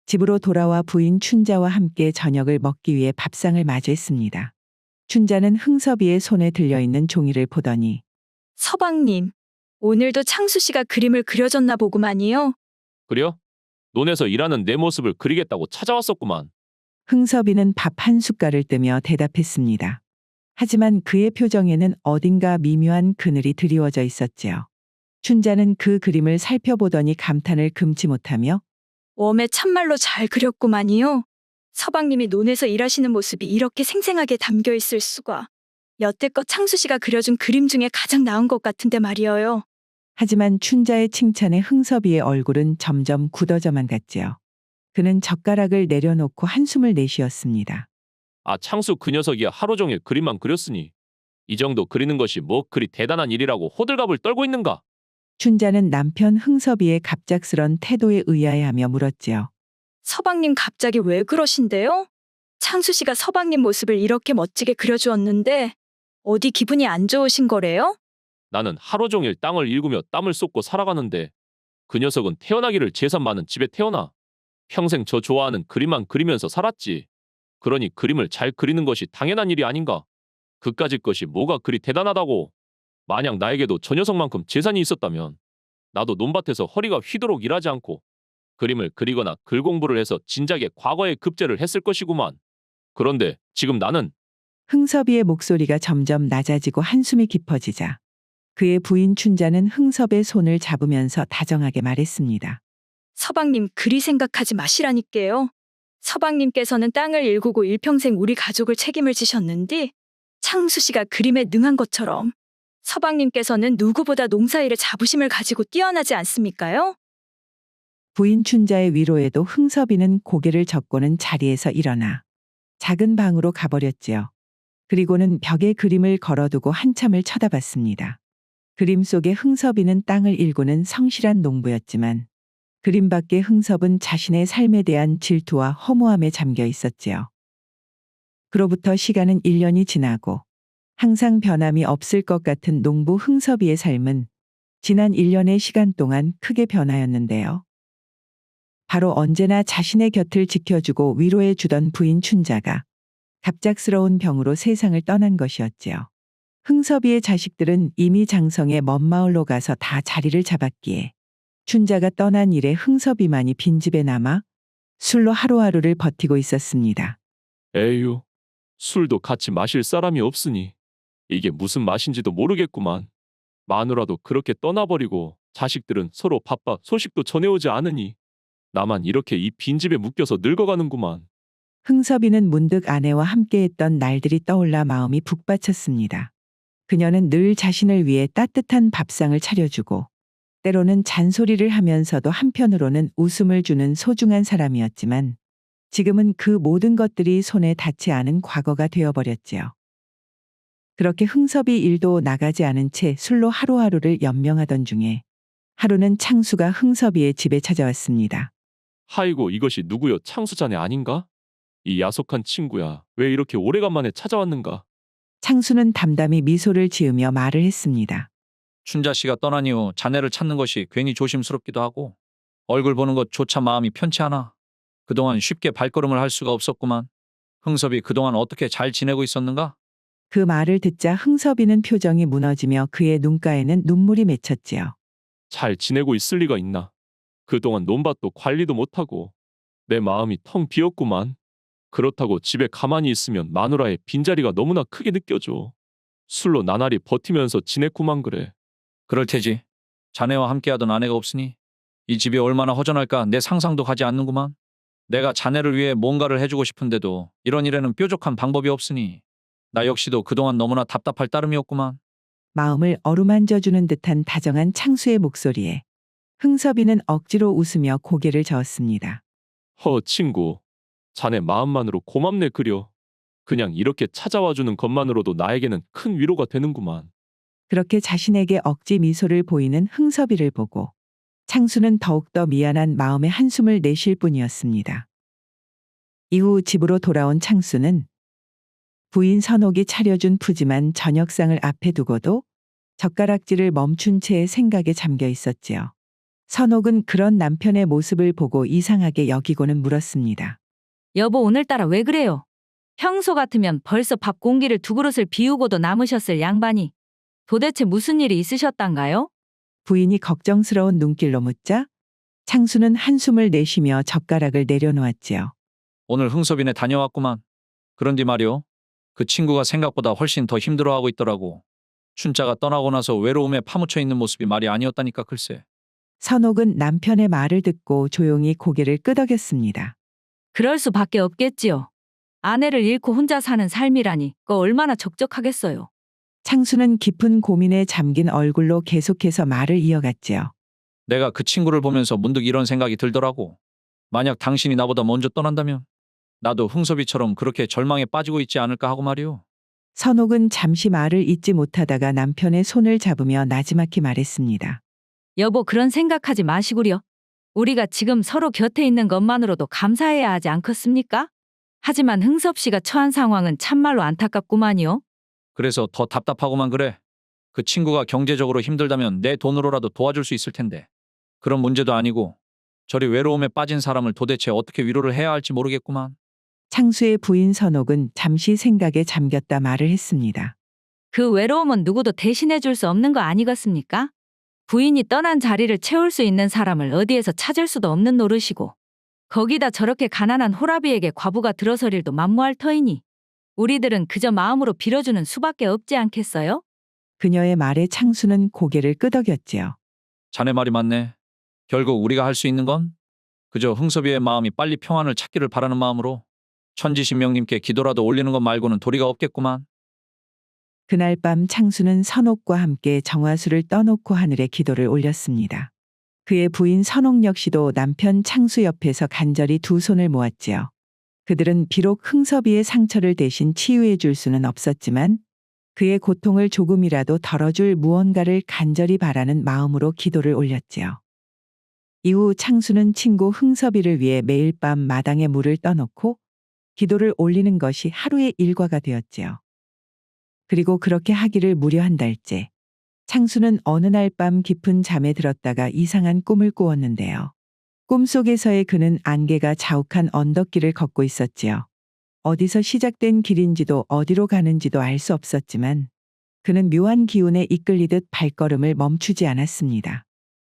집으로 돌아와 부인 춘자와 함께 저녁을 먹기 위해 밥상을 마주했습니다. 춘자는 흥섭이의 손에 들려있는 종이를 보더니 서방님, 오늘도 창수 씨가 그림을 그려줬나 보구만이요. 그려? 논에서 일하는 내 모습을 그리겠다고 찾아왔었구만. 흥섭이는 밥 한 숟갈을 뜨며 대답했습니다. 하지만 그의 표정에는 어딘가 미묘한 그늘이 드리워져 있었지요. 춘자는 그 그림을 살펴보더니 감탄을 금치 못하며 웜에 참말로 잘 그렸구만이요. 서방님이 논에서 일하시는 모습이 이렇게 생생하게 담겨 있을 수가. 여태껏 창수 씨가 그려준 그림 중에 가장 나은 것 같은데 말이어요. 하지만 춘자의 칭찬에 흥섭이의 얼굴은 점점 굳어져만 갔지요. 그는 젓가락을 내려놓고 한숨을 내쉬었습니다. 아 창수 그 녀석이야 하루 종일 그림만 그렸으니 이 정도 그리는 것이 뭐 그리 대단한 일이라고 호들갑을 떨고 있는가? 춘자는 남편 흥섭이의 갑작스런 태도에 의아해하며 물었지요. 서방님 갑자기 왜 그러신데요? 창수 씨가 서방님 모습을 이렇게 멋지게 그려주었는데 어디 기분이 안 좋으신 거래요? 나는 하루 종일 땅을 일구며 땀을 쏟고 살아가는데 그 녀석은 태어나기를 재산 많은 집에 태어나 평생 저 좋아하는 그림만 그리면서 살았지. 그러니 그림을 잘 그리는 것이 당연한 일이 아닌가? 그까짓 것이 뭐가 그리 대단하다고. 만약 나에게도 저 녀석만큼 재산이 있었다면 나도 논밭에서 허리가 휘도록 일하지 않고 그림을 그리거나 글 공부를 해서 진작에 과거에 급제를 했을 것이구만. 그런데 지금 나는 흥섭이의 목소리가 점점 낮아지고 한숨이 깊어지자 그의 부인 춘자는 흥섭의 손을 잡으면서 다정하게 말했습니다. 서방님 그리 생각하지 마시라니까요. 서방님께서는 땅을 일구고 일평생 우리 가족을 책임을 지셨는데 창수 씨가 그림에 능한 것처럼 서방님께서는 누구보다 농사일에 자부심을 가지고 뛰어나지 않습니까요? 부인 춘자의 위로에도 흥섭이는 고개를 젓고는 자리에서 일어나 작은 방으로 가버렸지요. 그리고는 벽에 그림을 걸어두고 한참을 쳐다봤습니다. 그림 속의 흥섭이는 땅을 일구는 성실한 농부였지만 그림 밖의 흥섭은 자신의 삶에 대한 질투와 허무함에 잠겨 있었지요. 그로부터 시간은 1년이 지나고 항상 변함이 없을 것 같은 농부 흥섭이의 삶은 지난 1년의 시간 동안 크게 변하였는데요. 바로 언제나 자신의 곁을 지켜주고 위로해 주던 부인 춘자가 갑작스러운 병으로 세상을 떠난 것이었지요. 흥섭이의 자식들은 이미 장성의 먼 마을로 가서 다 자리를 잡았기에 춘자가 떠난 이래 흥섭이만이 빈집에 남아 술로 하루하루를 버티고 있었습니다. 에휴, 술도 같이 마실 사람이 없으니 이게 무슨 맛인지도 모르겠구만. 마누라도 그렇게 떠나버리고 자식들은 서로 바빠 소식도 전해오지 않으니 나만 이렇게 이 빈집에 묶여서 늙어가는구만. 흥섭이는 문득 아내와 함께했던 날들이 떠올라 마음이 북받쳤습니다. 그녀는 늘 자신을 위해 따뜻한 밥상을 차려주고 때로는 잔소리를 하면서도 한편으로는 웃음을 주는 소중한 사람이었지만 지금은 그 모든 것들이 손에 닿지 않은 과거가 되어버렸지요. 그렇게 흥섭이 일도 나가지 않은 채 술로 하루하루를 연명하던 중에 하루는 창수가 흥섭이의 집에 찾아왔습니다. 하이고 이것이 누구여 창수 자네 아닌가? 이 야속한 친구야. 왜 이렇게 오래간만에 찾아왔는가? 창수는 담담히 미소를 지으며 말을 했습니다. 춘자 씨가 떠난 이후 자네를 찾는 것이 괜히 조심스럽기도 하고 얼굴 보는 것조차 마음이 편치 않아. 그동안 쉽게 발걸음을 할 수가 없었구만. 흥섭이 그동안 어떻게 잘 지내고 있었는가? 그 말을 듣자 흥섭이는 표정이 무너지며 그의 눈가에는 눈물이 맺혔지요. 잘 지내고 있을 리가 있나? 그동안 논밭도 관리도 못하고 내 마음이 텅 비었구만. 그렇다고 집에 가만히 있으면 마누라의 빈자리가 너무나 크게 느껴져. 술로 나날이 버티면서 지냈구만 그래. 그럴 테지. 자네와 함께하던 아내가 없으니 이 집이 얼마나 허전할까 내 상상도 가지 않는구만. 내가 자네를 위해 뭔가를 해주고 싶은데도 이런 일에는 뾰족한 방법이 없으니 나 역시도 그동안 너무나 답답할 따름이었구만. 마음을 어루만져주는 듯한 다정한 창수의 목소리에 흥섭이는 억지로 웃으며 고개를 저었습니다. 친구. 자네 마음만으로 고맙네 그려. 그냥 이렇게 찾아와주는 것만으로도 나에게는 큰 위로가 되는구만. 그렇게 자신에게 억지 미소를 보이는 흥섭이를 보고 창수는 더욱더 미안한 마음에 한숨을 내쉴 뿐이었습니다. 이후 집으로 돌아온 창수는 부인 선옥이 차려준 푸짐한 저녁상을 앞에 두고도 젓가락질을 멈춘 채 생각에 잠겨 있었지요. 선옥은 그런 남편의 모습을 보고 이상하게 여기고는 물었습니다. 여보 오늘따라 왜 그래요? 평소 같으면 벌써 밥 공기를 2그릇을 비우고도 남으셨을 양반이 도대체 무슨 일이 있으셨단가요? 부인이 걱정스러운 눈길로 묻자 창수는 한숨을 내쉬며 젓가락을 내려놓았지요. 오늘 흥섭이네 다녀왔구만. 그런데 말이오. 그 친구가 생각보다 훨씬 더 힘들어하고 있더라고. 춘자가 떠나고 나서 외로움에 파묻혀 있는 모습이 말이 아니었다니까 글쎄. 선옥은 남편의 말을 듣고 조용히 고개를 끄덕였습니다. 그럴 수밖에 없겠지요. 아내를 잃고 혼자 사는 삶이라니 그거 얼마나 적적하겠어요. 창수는 깊은 고민에 잠긴 얼굴로 계속해서 말을 이어갔지요. 내가 그 친구를 보면서 문득 이런 생각이 들더라고. 만약 당신이 나보다 먼저 떠난다면 나도 흥섭이처럼 그렇게 절망에 빠지고 있지 않을까 하고 말이오. 선옥은 잠시 말을 잇지 못하다가 남편의 손을 잡으며 나지막히 말했습니다. 여보, 그런 생각하지 마시구려. 우리가 지금 서로 곁에 있는 것만으로도 감사해야 하지 않겠습니까? 하지만 흥섭 씨가 처한 상황은 참말로 안타깝구만요. 그래서 더 답답하고만 그래. 그 친구가 경제적으로 힘들다면 내 돈으로라도 도와줄 수 있을 텐데. 그런 문제도 아니고 저리 외로움에 빠진 사람을 도대체 어떻게 위로를 해야 할지 모르겠구만. 창수의 부인 선옥은 잠시 생각에 잠겼다 말을 했습니다. 그 외로움은 누구도 대신해 줄 수 없는 거 아니겠습니까? 부인이 떠난 자리를 채울 수 있는 사람을 어디에서 찾을 수도 없는 노릇이고, 거기다 저렇게 가난한 호라비에게 과부가 들어설 일도 만무할 터이니 우리들은 그저 마음으로 빌어주는 수밖에 없지 않겠어요? 그녀의 말에 창수는 고개를 끄덕였지요. 자네 말이 맞네. 결국 우리가 할 수 있는 건 그저 흥섭이의 마음이 빨리 평안을 찾기를 바라는 마음으로 천지신명님께 기도라도 올리는 것 말고는 도리가 없겠구만. 그날 밤 창수는 선옥과 함께 정화수를 떠놓고 하늘에 기도를 올렸습니다. 그의 부인 선옥 역시도 남편 창수 옆에서 간절히 두 손을 모았지요. 그들은 비록 흥섭이의 상처를 대신 치유해 줄 수는 없었지만 그의 고통을 조금이라도 덜어줄 무언가를 간절히 바라는 마음으로 기도를 올렸지요. 이후 창수는 친구 흥섭이를 위해 매일 밤 마당에 물을 떠놓고 기도를 올리는 것이 하루의 일과가 되었지요. 그리고 그렇게 하기를 무려 한 달째. 창수는 어느 날 밤 깊은 잠에 들었다가 이상한 꿈을 꾸었는데요. 꿈속에서의 그는 안개가 자욱한 언덕길을 걷고 있었지요. 어디서 시작된 길인지도 어디로 가는지도 알 수 없었지만 그는 묘한 기운에 이끌리듯 발걸음을 멈추지 않았습니다.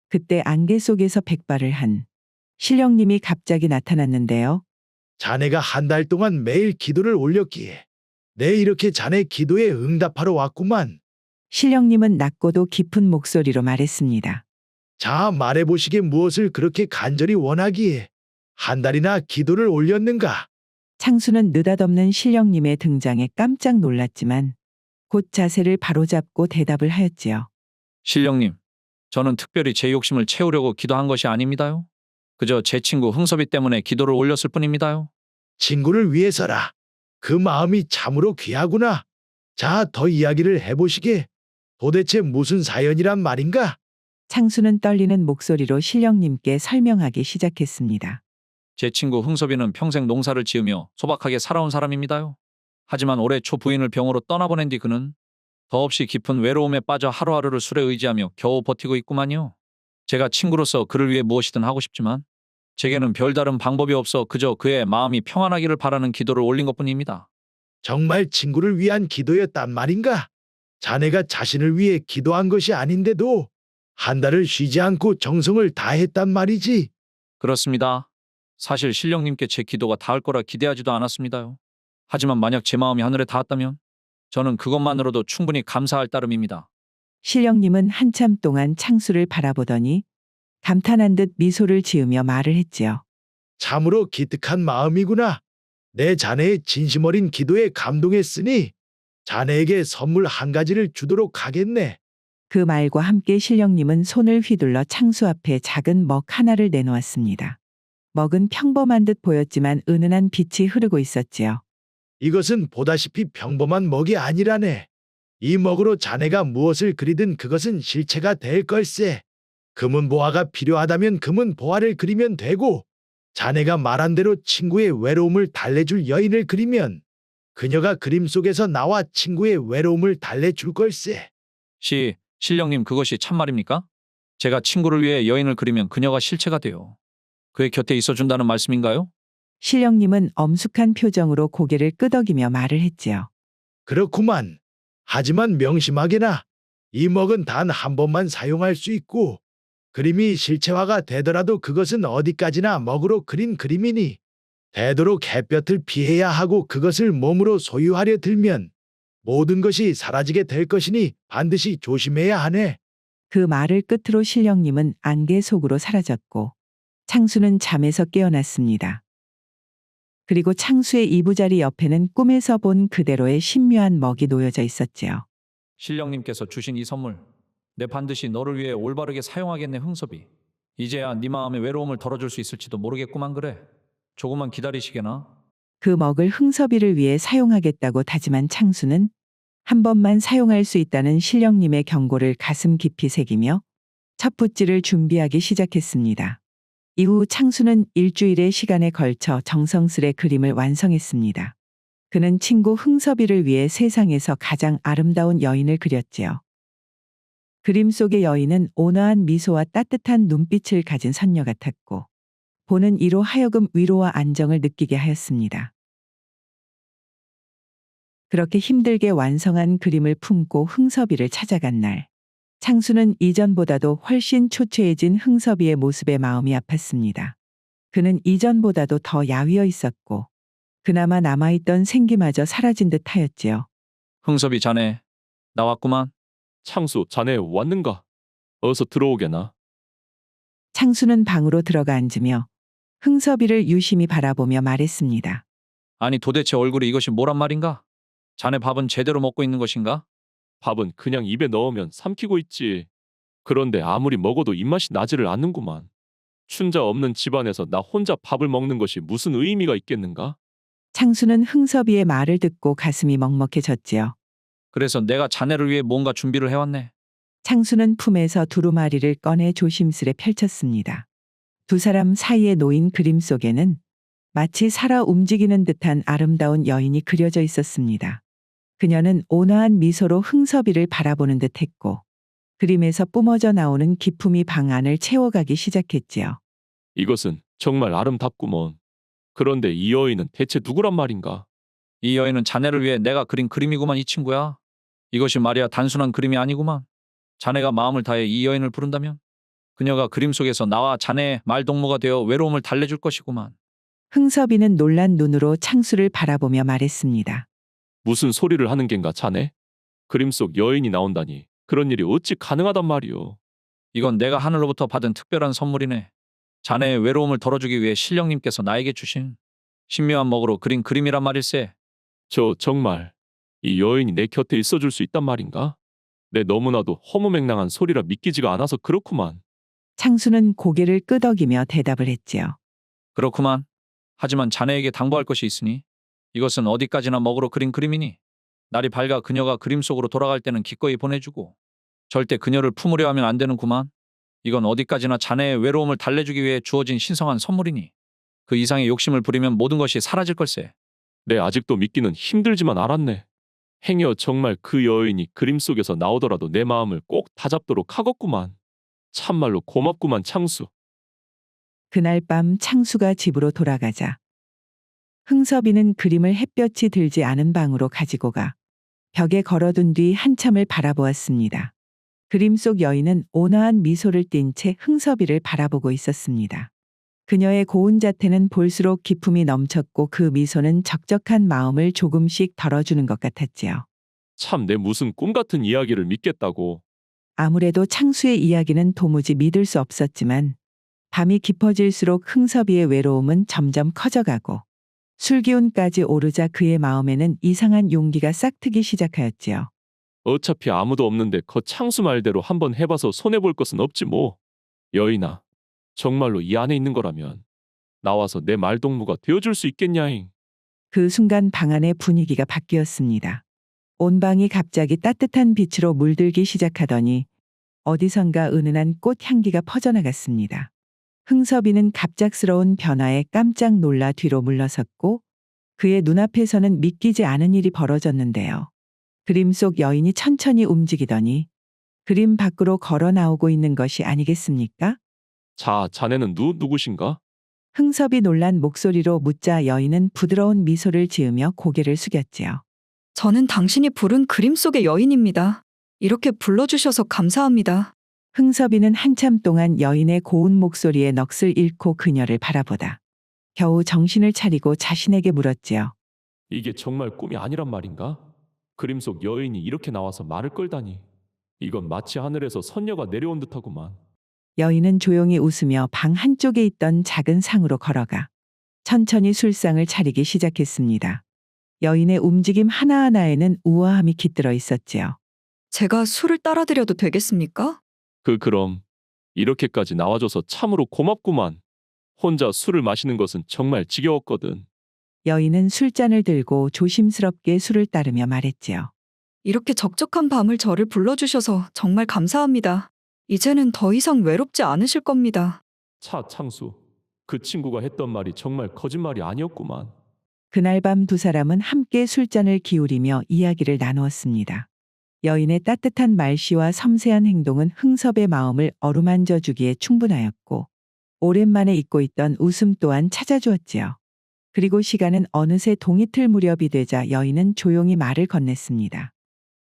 그때 안개 속에서 백발을 한 신령님이 갑자기 나타났는데요. 자네가 한 달 동안 매일 기도를 올렸기에 내 이렇게 자네 기도에 응답하러 왔구만. 신령님은 낮고도 깊은 목소리로 말했습니다. 자, 말해보시게 무엇을 그렇게 간절히 원하기에 한 달이나 기도를 올렸는가? 창수는 느닷없는 신령님의 등장에 깜짝 놀랐지만 곧 자세를 바로잡고 대답을 하였지요. 신령님, 저는 특별히 제 욕심을 채우려고 기도한 것이 아닙니다요. 그저 제 친구 흥섭이 때문에 기도를 올렸을 뿐입니다요. 친구를 위해서라. 그 마음이 참으로 귀하구나. 자, 더 이야기를 해보시게. 도대체 무슨 사연이란 말인가? 창수는 떨리는 목소리로 신령님께 설명하기 시작했습니다. 제 친구 흥섭이는 평생 농사를 지으며 소박하게 살아온 사람입니다요. 하지만 올해 초 부인을 병으로 떠나보낸 뒤 그는 더없이 깊은 외로움에 빠져 하루하루를 술에 의지하며 겨우 버티고 있구만요. 제가 친구로서 그를 위해 무엇이든 하고 싶지만 제게는 별다른 방법이 없어 그저 그의 마음이 평안하기를 바라는 기도를 올린 것뿐입니다. 정말 친구를 위한 기도였단 말인가? 자네가 자신을 위해 기도한 것이 아닌데도 한 달을 쉬지 않고 정성을 다했단 말이지. 그렇습니다. 사실 신령님께 제 기도가 닿을 거라 기대하지도 않았습니다요. 하지만 만약 제 마음이 하늘에 닿았다면 저는 그것만으로도 충분히 감사할 따름입니다. 신령님은 한참 동안 창수를 바라보더니 감탄한 듯 미소를 지으며 말을 했지요. 참으로 기특한 마음이구나. 내 자네의 진심 어린 기도에 감동했으니 자네에게 선물 한 가지를 주도록 하겠네. 그 말과 함께 신령님은 손을 휘둘러 창수 앞에 작은 먹 하나를 내놓았습니다. 먹은 평범한 듯 보였지만 은은한 빛이 흐르고 있었지요. 이것은 보다시피 평범한 먹이 아니라네. 이 먹으로 자네가 무엇을 그리든 그것은 실체가 될 걸세. 금은보화가 필요하다면 금은보화를 그리면 되고, 자네가 말한 대로 친구의 외로움을 달래줄 여인을 그리면 그녀가 그림 속에서 나와 친구의 외로움을 달래줄 걸세. 신령님, 그것이 참말입니까? 제가 친구를 위해 여인을 그리면 그녀가 실체가 돼요. 그의 곁에 있어준다는 말씀인가요? 신령님은 엄숙한 표정으로 고개를 끄덕이며 말을 했지요. 그렇구만. 하지만 명심하게나 이 먹은 단 한 번만 사용할 수 있고, 그림이 실체화가 되더라도 그것은 어디까지나 먹으로 그린 그림이니 되도록 햇볕을 피해야 하고 그것을 몸으로 소유하려 들면 모든 것이 사라지게 될 것이니 반드시 조심해야 하네. 그 말을 끝으로 신령님은 안개 속으로 사라졌고 창수는 잠에서 깨어났습니다. 그리고 창수의 이부자리 옆에는 꿈에서 본 그대로의 신묘한 먹이 놓여져 있었지요. 신령님께서 주신 이 선물, 내 반드시 너를 위해 올바르게 사용하겠네. 흥섭이, 이제야 네 마음의 외로움을 덜어줄 수 있을지도 모르겠구만. 그래, 조금만 기다리시게나. 그 먹을 흥섭이를 위해 사용하겠다고 다짐한 창수는 한 번만 사용할 수 있다는 신령님의 경고를 가슴 깊이 새기며 첫 붓질을 준비하기 시작했습니다. 이후 창수는 일주일의 시간에 걸쳐 정성스레 그림을 완성했습니다. 그는 친구 흥섭이를 위해 세상에서 가장 아름다운 여인을 그렸지요. 그림 속의 여인은 온화한 미소와 따뜻한 눈빛을 가진 선녀 같았고 보는 이로 하여금 위로와 안정을 느끼게 하였습니다. 그렇게 힘들게 완성한 그림을 품고 흥섭이를 찾아간 날, 창수는 이전보다도 훨씬 초췌해진 흥섭이의 모습에 마음이 아팠습니다. 그는 이전보다도 더 야위어 있었고 그나마 남아있던 생기마저 사라진 듯 하였지요. 흥섭이 자네 나왔구만. 창수, 자네 왔는가? 어서 들어오게나. 창수는 방으로 들어가 앉으며 흥섭이를 유심히 바라보며 말했습니다. 아니 도대체 얼굴이 이것이 뭐란 말인가? 자네 밥은 제대로 먹고 있는 것인가? 밥은 그냥 입에 넣으면 삼키고 있지. 그런데 아무리 먹어도 입맛이 나지를 않는구만. 춘자 없는 집안에서 나 혼자 밥을 먹는 것이 무슨 의미가 있겠는가? 창수는 흥섭이의 말을 듣고 가슴이 먹먹해졌지요. 그래서 내가 자네를 위해 뭔가 준비를 해왔네. 창수는 품에서 두루마리를 꺼내 조심스레 펼쳤습니다. 두 사람 사이에 놓인 그림 속에는 마치 살아 움직이는 듯한 아름다운 여인이 그려져 있었습니다. 그녀는 온화한 미소로 흥섭이를 바라보는 듯했고 그림에서 뿜어져 나오는 기품이 방 안을 채워가기 시작했지요. 이것은 정말 아름답구먼. 그런데 이 여인은 대체 누구란 말인가? 이 여인은 자네를 위해 내가 그린 그림이구만 이 친구야. 이것이 말이야 단순한 그림이 아니구만. 자네가 마음을 다해 이 여인을 부른다면 그녀가 그림 속에서 나와 자네의 말동무가 되어 외로움을 달래줄 것이구만. 흥섭이는 놀란 눈으로 창수를 바라보며 말했습니다. 무슨 소리를 하는 겐가 자네? 그림 속 여인이 나온다니 그런 일이 어찌 가능하단 말이오. 이건 내가 하늘로부터 받은 특별한 선물이네. 자네의 외로움을 덜어주기 위해 신령님께서 나에게 주신 신묘한 먹으로 그린 그림이란 말일세. 저 정말 이 여인이 내 곁에 있어줄 수 있단 말인가? 내 너무나도 허무맹랑한 소리라 믿기지가 않아서 그렇구만. 창수는 고개를 끄덕이며 대답을 했지요. 그렇구만. 하지만 자네에게 당부할 것이 있으니 이것은 어디까지나 먹으로 그린 그림이니 날이 밝아 그녀가 그림 속으로 돌아갈 때는 기꺼이 보내주고 절대 그녀를 품으려 하면 안 되는구만. 이건 어디까지나 자네의 외로움을 달래주기 위해 주어진 신성한 선물이니 그 이상의 욕심을 부리면 모든 것이 사라질 걸세. 내 아직도 믿기는 힘들지만 알았네. 행여 정말 그 여인이 그림 속에서 나오더라도 내 마음을 꼭 다잡도록 하겠구만. 참말로 고맙구만 창수. 그날 밤 창수가 집으로 돌아가자 흥섭이는 그림을 햇볕이 들지 않은 방으로 가지고 가 벽에 걸어둔 뒤 한참을 바라보았습니다. 그림 속 여인은 온화한 미소를 띤 채 흥섭이를 바라보고 있었습니다. 그녀의 고운 자태는 볼수록 기품이 넘쳤고 그 미소는 적적한 마음을 조금씩 덜어주는 것 같았지요. 참 내 무슨 꿈 같은 이야기를 믿겠다고. 아무래도 창수의 이야기는 도무지 믿을 수 없었지만 밤이 깊어질수록 흥섭이의 외로움은 점점 커져가고 술기운까지 오르자 그의 마음에는 이상한 용기가 싹트기 시작하였지요. 어차피 아무도 없는데 거 창수 말대로 한번 해봐서 손해볼 것은 없지 뭐. 여인아, 정말로 이 안에 있는 거라면 나와서 내 말동무가 되어줄 수 있겠냐잉. 그 순간 방 안의 분위기가 바뀌었습니다. 온 방이 갑자기 따뜻한 빛으로 물들기 시작하더니 어디선가 은은한 꽃 향기가 퍼져나갔습니다. 흥섭이는 갑작스러운 변화에 깜짝 놀라 뒤로 물러섰고 그의 눈앞에서는 믿기지 않은 일이 벌어졌는데요. 그림 속 여인이 천천히 움직이더니 그림 밖으로 걸어 나오고 있는 것이 아니겠습니까? 자, 자네는 누구신가? 흥섭이 놀란 목소리로 묻자 여인은 부드러운 미소를 지으며 고개를 숙였지요. 저는 당신이 부른 그림 속의 여인입니다. 이렇게 불러주셔서 감사합니다. 흥섭이는 한참 동안 여인의 고운 목소리에 넋을 잃고 그녀를 바라보다 겨우 정신을 차리고 자신에게 물었지요. 이게 정말 꿈이 아니란 말인가? 그림 속 여인이 이렇게 나와서 말을 걸다니. 이건 마치 하늘에서 선녀가 내려온 듯하구만. 여인은 조용히 웃으며 방 한쪽에 있던 작은 상으로 걸어가 천천히 술상을 차리기 시작했습니다. 여인의 움직임 하나하나에는 우아함이 깃들어 있었지요. 제가 술을 따라드려도 되겠습니까? 그럼 이렇게까지 나와줘서 참으로 고맙구만. 혼자 술을 마시는 것은 정말 지겨웠거든. 여인은 술잔을 들고 조심스럽게 술을 따르며 말했지요. 이렇게 적적한 밤을 저를 불러주셔서 정말 감사합니다. 이제는 더 이상 외롭지 않으실 겁니다. 차 창수. 그 친구가 했던 말이 정말 거짓말이 아니었구만. 그날 밤 두 사람은 함께 술잔을 기울이며 이야기를 나누었습니다. 여인의 따뜻한 말씨와 섬세한 행동은 흥섭의 마음을 어루만져 주기에 충분하였고 오랜만에 잊고 있던 웃음 또한 찾아주었지요. 그리고 시간은 어느새 동이틀 무렵이 되자 여인은 조용히 말을 건넸습니다.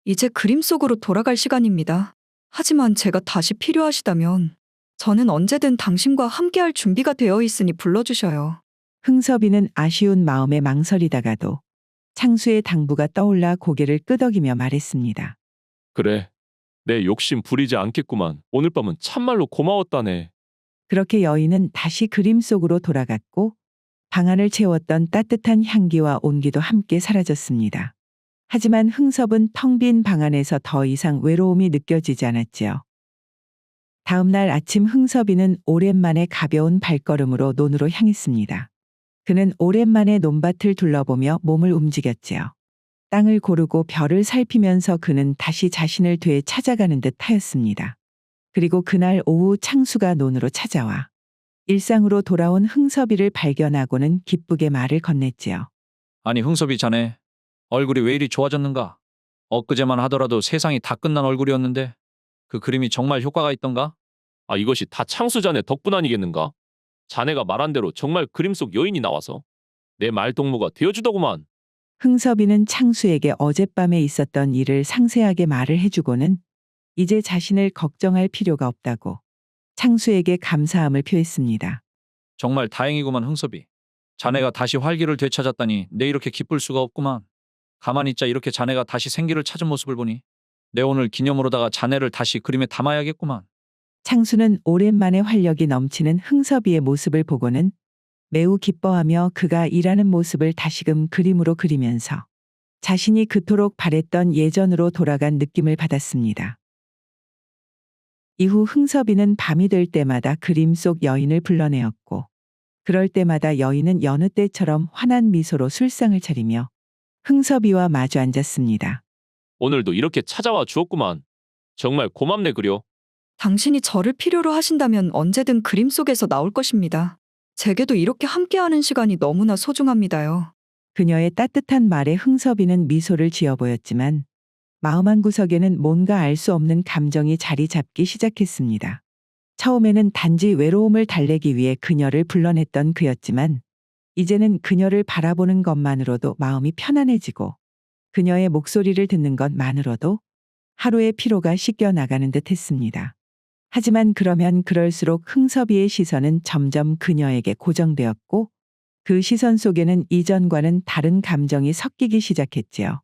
이제 그림 속으로 돌아갈 시간입니다. 하지만 제가 다시 필요하시다면 저는 언제든 당신과 함께할 준비가 되어 있으니 불러주셔요. 흥섭이는 아쉬운 마음에 망설이다가도 창수의 당부가 떠올라 고개를 끄덕이며 말했습니다. 그래. 내 욕심 부리지 않겠구만. 오늘 밤은 참말로 고마웠다네. 그렇게 여인은 다시 그림 속으로 돌아갔고 방 안을 채웠던 따뜻한 향기와 온기도 함께 사라졌습니다. 하지만 흥섭은 텅 빈 방 안에서 더 이상 외로움이 느껴지지 않았지요. 다음 날 아침 흥섭이는 오랜만에 가벼운 발걸음으로 논으로 향했습니다. 그는 오랜만에 논밭을 둘러보며 몸을 움직였지요. 땅을 고르고 별을 살피면서 그는 다시 자신을 되찾아가는 찾아가는 듯 하였습니다. 그리고 그날 오후 창수가 논으로 찾아와 일상으로 돌아온 흥섭이를 발견하고는 기쁘게 말을 건넸지요. 아니 흥섭이 자네 얼굴이 왜 이리 좋아졌는가? 엊그제만 하더라도 세상이 다 끝난 얼굴이었는데 그 그림이 정말 효과가 있던가? 아, 이것이 다 창수 자네 덕분 아니겠는가? 자네가 말한 대로 정말 그림 속 여인이 나와서 내 말동무가 되어주더구만. 흥섭이는 창수에게 어젯밤에 있었던 일을 상세하게 말을 해주고는 이제 자신을 걱정할 필요가 없다고 창수에게 감사함을 표했습니다. 정말 다행이구만 흥섭이. 자네가 다시 활기를 되찾았다니 내 이렇게 기쁠 수가 없구만. 가만히 있자 이렇게 자네가 다시 생기를 찾은 모습을 보니 내 오늘 기념으로다가 자네를 다시 그림에 담아야겠구만. 창수는 오랜만에 활력이 넘치는 흥섭이의 모습을 보고는 매우 기뻐하며 그가 일하는 모습을 다시금 그림으로 그리면서 자신이 그토록 바랬던 예전으로 돌아간 느낌을 받았습니다. 이후 흥섭이는 밤이 될 때마다 그림 속 여인을 불러내었고 그럴 때마다 여인은 여느 때처럼 환한 미소로 술상을 차리며 흥섭이와 마주 앉았습니다. 오늘도 이렇게 찾아와 주었구만. 정말 고맙네 그려. 당신이 저를 필요로 하신다면 언제든 그림 속에서 나올 것입니다. 제게도 이렇게 함께하는 시간이 너무나 소중합니다요. 그녀의 따뜻한 말에 흥섭이는 미소를 지어 보였지만 마음 한구석에는 뭔가 알 수 없는 감정이 자리 잡기 시작했습니다. 처음에는 단지 외로움을 달래기 위해 그녀를 불러냈던 그였지만 이제는 그녀를 바라보는 것만으로도 마음이 편안해지고 그녀의 목소리를 듣는 것만으로도 하루의 피로가 씻겨 나가는 듯 했습니다. 하지만 그러면 그럴수록 흥섭이의 시선은 점점 그녀에게 고정되었고 그 시선 속에는 이전과는 다른 감정이 섞이기 시작했지요.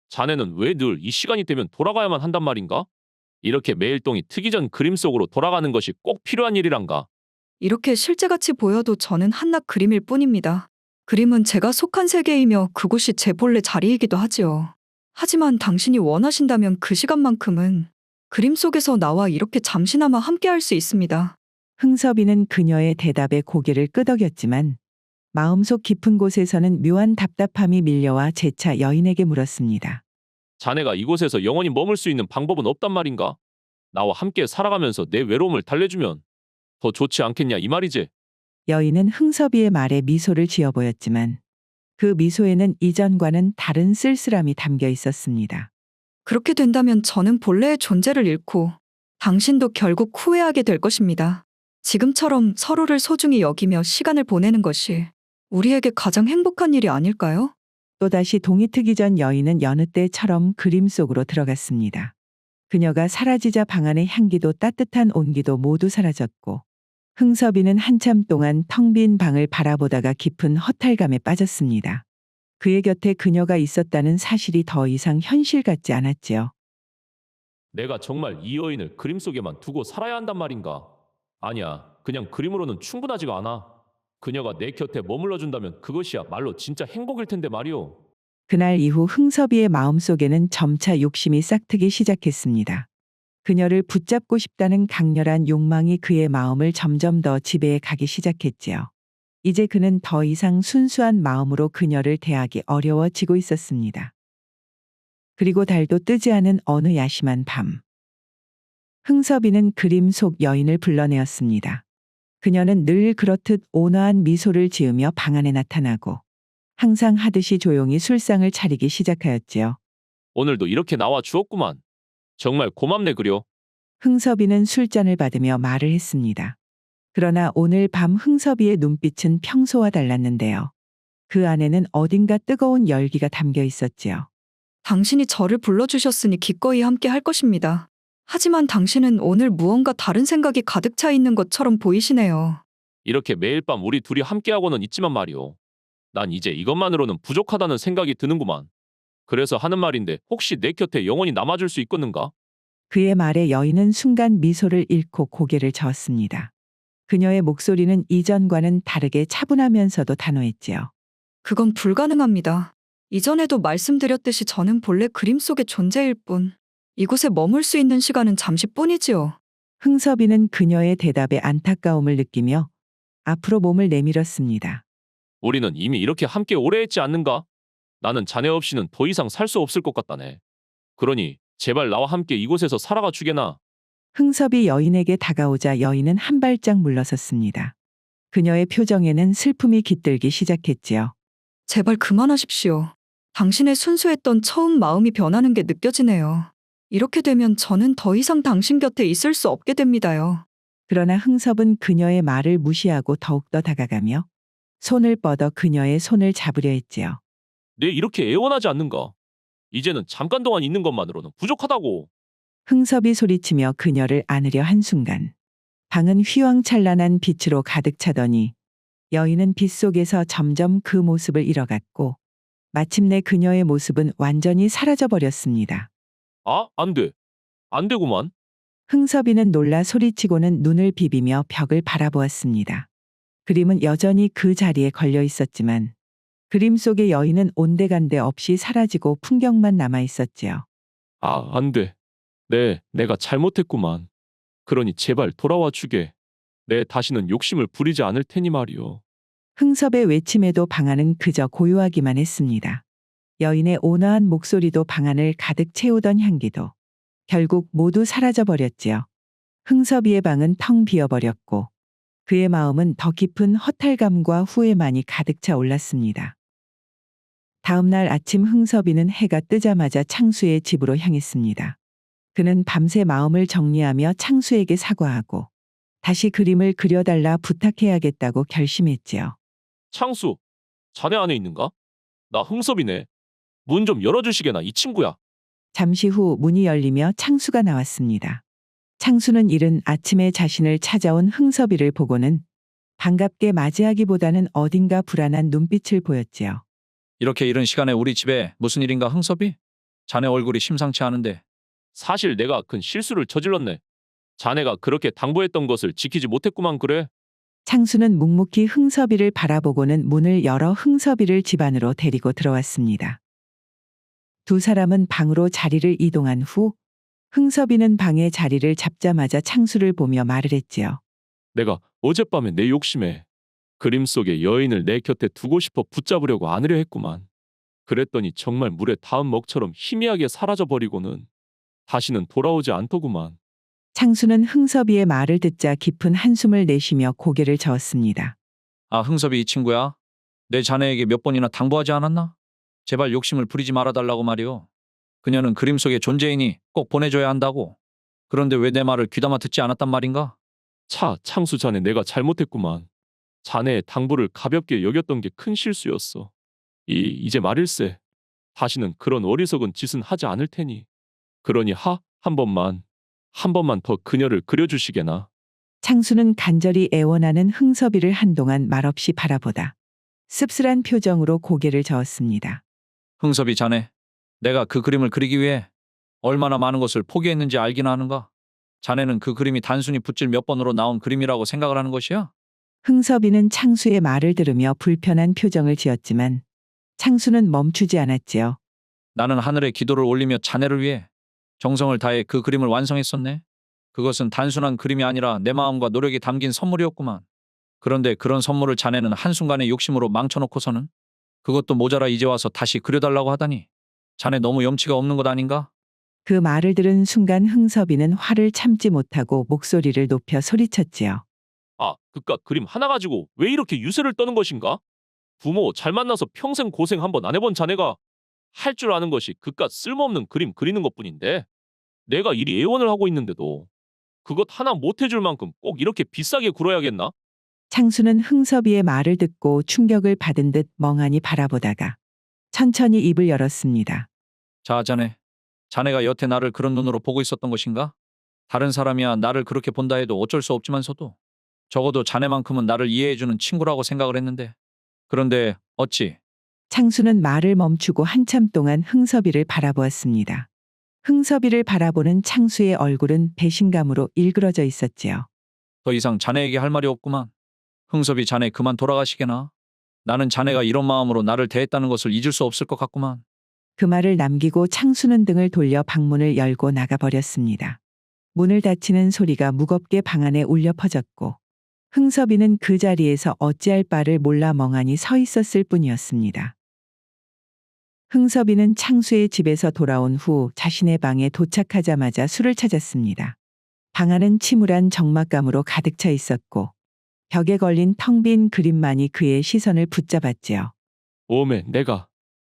자네는 왜 늘 이 시간이 되면 돌아가야만 한단 말인가? 이렇게 매일 똥이 트기 전 그림 속으로 돌아가는 것이 꼭 필요한 일이란가? 이렇게 실제같이 보여도 저는 한낱 그림일 뿐입니다. 그림은 제가 속한 세계이며 그곳이 제 본래 자리이기도 하지요. 하지만 당신이 원하신다면 그 시간만큼은 그림 속에서 나와 이렇게 잠시나마 함께할 수 있습니다. 흥섭이는 그녀의 대답에 고개를 끄덕였지만 마음속 깊은 곳에서는 묘한 답답함이 밀려와 재차 여인에게 물었습니다. 자네가 이곳에서 영원히 머물 수 있는 방법은 없단 말인가? 나와 함께 살아가면서 내 외로움을 달래주면 더 좋지 않겠냐 이 말이지. 여인은 흥섭이의 말에 미소를 지어 보였지만 그 미소에는 이전과는 다른 쓸쓸함이 담겨 있었습니다. 그렇게 된다면 저는 본래의 존재를 잃고 당신도 결국 후회하게 될 것입니다. 지금처럼 서로를 소중히 여기며 시간을 보내는 것이 우리에게 가장 행복한 일이 아닐까요? 또다시 동이 트기 전 여인은 여느 때처럼 그림 속으로 들어갔습니다. 그녀가 사라지자 방 안의 향기도 따뜻한 온기도 모두 사라졌고 흥섭이는 한참 동안 텅 빈 방을 바라보다가 깊은 허탈감에 빠졌습니다. 그의 곁에 그녀가 있었다는 사실이 더 이상 현실 같지 않았지요. 내가 정말 이 여인을 그림 속에만 두고 살아야 한단 말인가? 아니야, 그냥 그림으로는 충분하지가 않아. 그녀가 내 곁에 머물러 준다면 그것이야 말로 진짜 행복일 텐데 말이오. 그날 이후 흥섭이의 마음속에는 점차 욕심이 싹트기 시작했습니다. 그녀를 붙잡고 싶다는 강렬한 욕망이 그의 마음을 점점 더 지배해 가기 시작했지요. 이제 그는 더 이상 순수한 마음으로 그녀를 대하기 어려워지고 있었습니다. 그리고 달도 뜨지 않은 어느 야심한 밤. 흥섭이는 그림 속 여인을 불러내었습니다. 그녀는 늘 그렇듯 온화한 미소를 지으며 방 안에 나타나고 항상 하듯이 조용히 술상을 차리기 시작하였지요. 오늘도 이렇게 나와 주었구만. 정말 고맙네 그려. 흥섭이는 술잔을 받으며 말을 했습니다. 그러나 오늘 밤 흥섭이의 눈빛은 평소와 달랐는데요. 그 안에는 어딘가 뜨거운 열기가 담겨 있었지요. 당신이 저를 불러주셨으니 기꺼이 함께 할 것입니다. 하지만 당신은 오늘 무언가 다른 생각이 가득 차 있는 것처럼 보이시네요. 이렇게 매일 밤 우리 둘이 함께하고는 있지만 말이오. 난 이제 이것만으로는 부족하다는 생각이 드는구만. 그래서 하는 말인데 혹시 내 곁에 영원히 남아줄 수 있겠는가? 그의 말에 여인은 순간 미소를 잃고 고개를 저었습니다. 그녀의 목소리는 이전과는 다르게 차분하면서도 단호했지요. 그건 불가능합니다. 이전에도 말씀드렸듯이 저는 본래 그림 속의 존재일 뿐. 이곳에 머물 수 있는 시간은 잠시뿐이지요. 흥섭이는 그녀의 대답에 안타까움을 느끼며 앞으로 몸을 내밀었습니다. 우리는 이미 이렇게 함께 오래 했지 않는가? 나는 자네 없이는 더 이상 살 수 없을 것 같다네. 그러니 제발 나와 함께 이곳에서 살아가 주게나. 흥섭이 여인에게 다가오자 여인은 한 발짝 물러섰습니다. 그녀의 표정에는 슬픔이 깃들기 시작했지요. 제발 그만하십시오. 당신의 순수했던 처음 마음이 변하는 게 느껴지네요. 이렇게 되면 저는 더 이상 당신 곁에 있을 수 없게 됩니다요. 그러나 흥섭은 그녀의 말을 무시하고 더욱더 다가가며 손을 뻗어 그녀의 손을 잡으려 했지요. 내 이렇게 애원하지 않는가? 이제는 잠깐 동안 있는 것만으로는 부족하다고. 흥섭이 소리치며 그녀를 안으려 한순간 방은 휘황찬란한 빛으로 가득 차더니 여인은 빛 속에서 점점 그 모습을 잃어갔고 마침내 그녀의 모습은 완전히 사라져버렸습니다. 아, 안 돼. 안 되구만. 흥섭이는 놀라 소리치고는 눈을 비비며 벽을 바라보았습니다. 그림은 여전히 그 자리에 걸려 있었지만 그림 속의 여인은 온데간데 없이 사라지고 풍경만 남아 있었지요. 아, 안 돼. 내가 잘못했구만. 그러니 제발 돌아와 주게. 내 다시는 욕심을 부리지 않을 테니 말이오. 흥섭의 외침에도 방 안은 그저 고요하기만 했습니다. 여인의 온화한 목소리도 방 안을 가득 채우던 향기도 결국 모두 사라져버렸지요. 흥섭이의 방은 텅 비어버렸고 그의 마음은 더 깊은 허탈감과 후회만이 가득 차 올랐습니다. 다음 날 아침 흥섭이는 해가 뜨자마자 창수의 집으로 향했습니다. 그는 밤새 마음을 정리하며 창수에게 사과하고 다시 그림을 그려달라 부탁해야겠다고 결심했지요. 창수, 자네 안에 있는가? 나 흥섭이네. 문 좀 열어주시게나 이 친구야. 잠시 후 문이 열리며 창수가 나왔습니다. 창수는 이른 아침에 자신을 찾아온 흥섭이를 보고는 반갑게 맞이하기보다는 어딘가 불안한 눈빛을 보였지요. 이렇게 이른 시간에 우리 집에 무슨 일인가 흥섭이? 자네 얼굴이 심상치 않은데. 사실 내가 큰 실수를 저질렀네. 자네가 그렇게 당부했던 것을 지키지 못했구만 그래. 창수는 묵묵히 흥섭이를 바라보고는 문을 열어 흥섭이를 집 안으로 데리고 들어왔습니다. 두 사람은 방으로 자리를 이동한 후 흥섭이는 방에 자리를 잡자마자 창수를 보며 말을 했지요. 내가 어젯밤에 내 욕심에 그림 속의 여인을 내 곁에 두고 싶어 붙잡으려고 안으려 했구만. 그랬더니 정말 물에 닿은 먹처럼 희미하게 사라져버리고는 다시는 돌아오지 않더구만. 창수는 흥섭이의 말을 듣자 깊은 한숨을 내쉬며 고개를 저었습니다. 아, 흥섭이 이 친구야? 내 자네에게 몇 번이나 당부하지 않았나? 제발 욕심을 부리지 말아달라고 말이오. 그녀는 그림 속의 존재이니 꼭 보내줘야 한다고. 그런데 왜 내 말을 귀담아 듣지 않았단 말인가? 창수 자네 내가 잘못했구만. 자네의 당부를 가볍게 여겼던 게 큰 실수였어. 이제 말일세. 다시는 그런 어리석은 짓은 하지 않을 테니. 그러니 한 번만 더 그녀를 그려주시게나. 창수는 간절히 애원하는 흥섭이를 한동안 말없이 바라보다 씁쓸한 표정으로 고개를 저었습니다. 흥섭이 자네, 내가 그 그림을 그리기 위해 얼마나 많은 것을 포기했는지 알기나 하는가? 자네는 그 그림이 단순히 붓질 몇 번으로 나온 그림이라고 생각을 하는 것이야? 흥섭이는 창수의 말을 들으며 불편한 표정을 지었지만 창수는 멈추지 않았지요. 나는 하늘에 기도를 올리며 자네를 위해 정성을 다해 그 그림을 완성했었네. 그것은 단순한 그림이 아니라 내 마음과 노력이 담긴 선물이었구만. 그런데 그런 선물을 자네는 한순간의 욕심으로 망쳐놓고서는 그것도 모자라 이제 와서 다시 그려달라고 하다니. 자네 너무 염치가 없는 것 아닌가? 그 말을 들은 순간 흥섭이는 화를 참지 못하고 목소리를 높여 소리쳤지요. 아, 그깟 그림 하나 가지고 왜 이렇게 유세를 떠는 것인가? 부모 잘 만나서 평생 고생 한번 안 해본 자네가 할 줄 아는 것이 그깟 쓸모없는 그림 그리는 것뿐인데 내가 이리 애원을 하고 있는데도 그것 하나 못 해줄 만큼 꼭 이렇게 비싸게 굴어야겠나? 창수는 흥섭이의 말을 듣고 충격을 받은 듯 멍하니 바라보다가 천천히 입을 열었습니다. 자, 자네. 자네가 여태 나를 그런 눈으로 보고 있었던 것인가? 다른 사람이야 나를 그렇게 본다 해도 어쩔 수 없지만서도 적어도 자네만큼은 나를 이해해주는 친구라고 생각을 했는데. 그런데 어찌? 창수는 말을 멈추고 한참 동안 흥섭이를 바라보았습니다. 흥섭이를 바라보는 창수의 얼굴은 배신감으로 일그러져 있었지요. 더 이상 자네에게 할 말이 없구만. 흥섭이 자네 그만 돌아가시게나. 나는 자네가 이런 마음으로 나를 대했다는 것을 잊을 수 없을 것 같구만. 그 말을 남기고 창수는 등을 돌려 방문을 열고 나가버렸습니다. 문을 닫히는 소리가 무겁게 방 안에 울려 퍼졌고 흥섭이는 그 자리에서 어찌할 바를 몰라 멍하니 서 있었을 뿐이었습니다. 흥섭이는 창수의 집에서 돌아온 후 자신의 방에 도착하자마자 술을 찾았습니다. 방 안은 침울한 적막감으로 가득 차 있었고 벽에 걸린 텅 빈 그림만이 그의 시선을 붙잡았지요. 오메, 내가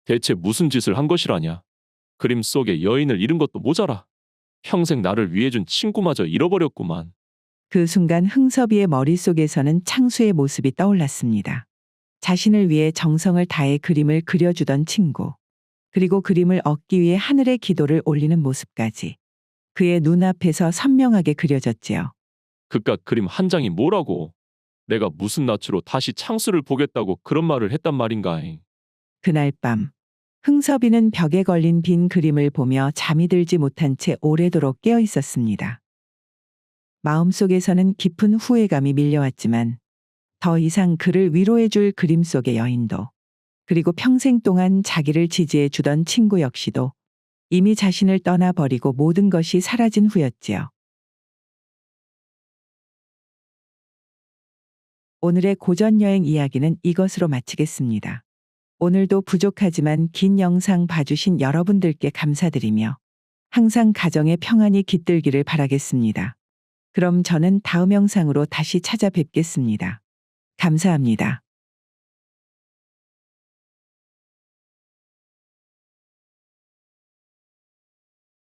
대체 무슨 짓을 한 것이라냐? 그림 속에 여인을 잃은 것도 모자라. 평생 나를 위해준 친구마저 잃어버렸구만. 그 순간 흥섭이의 머릿속에서는 창수의 모습이 떠올랐습니다. 자신을 위해 정성을 다해 그림을 그려주던 친구. 그리고 그림을 얻기 위해 하늘에 기도를 올리는 모습까지. 그의 눈앞에서 선명하게 그려졌지요. 그깟 그림 한 장이 뭐라고? 내가 무슨 낯으로 다시 창수를 보겠다고 그런 말을 했단 말인가잉. 그날 밤 흥섭이는 벽에 걸린 빈 그림을 보며 잠이 들지 못한 채 오래도록 깨어 있었습니다. 마음속에서는 깊은 후회감이 밀려왔지만 더 이상 그를 위로해줄 그림 속의 여인도 그리고 평생 동안 자기를 지지해 주던 친구 역시도 이미 자신을 떠나버리고 모든 것이 사라진 후였지요. 오늘의 고전여행 이야기는 이것으로 마치겠습니다. 오늘도 부족하지만 긴 영상 봐주신 여러분들께 감사드리며 항상 가정의 평안이 깃들기를 바라겠습니다. 그럼 저는 다음 영상으로 다시 찾아뵙겠습니다. 감사합니다.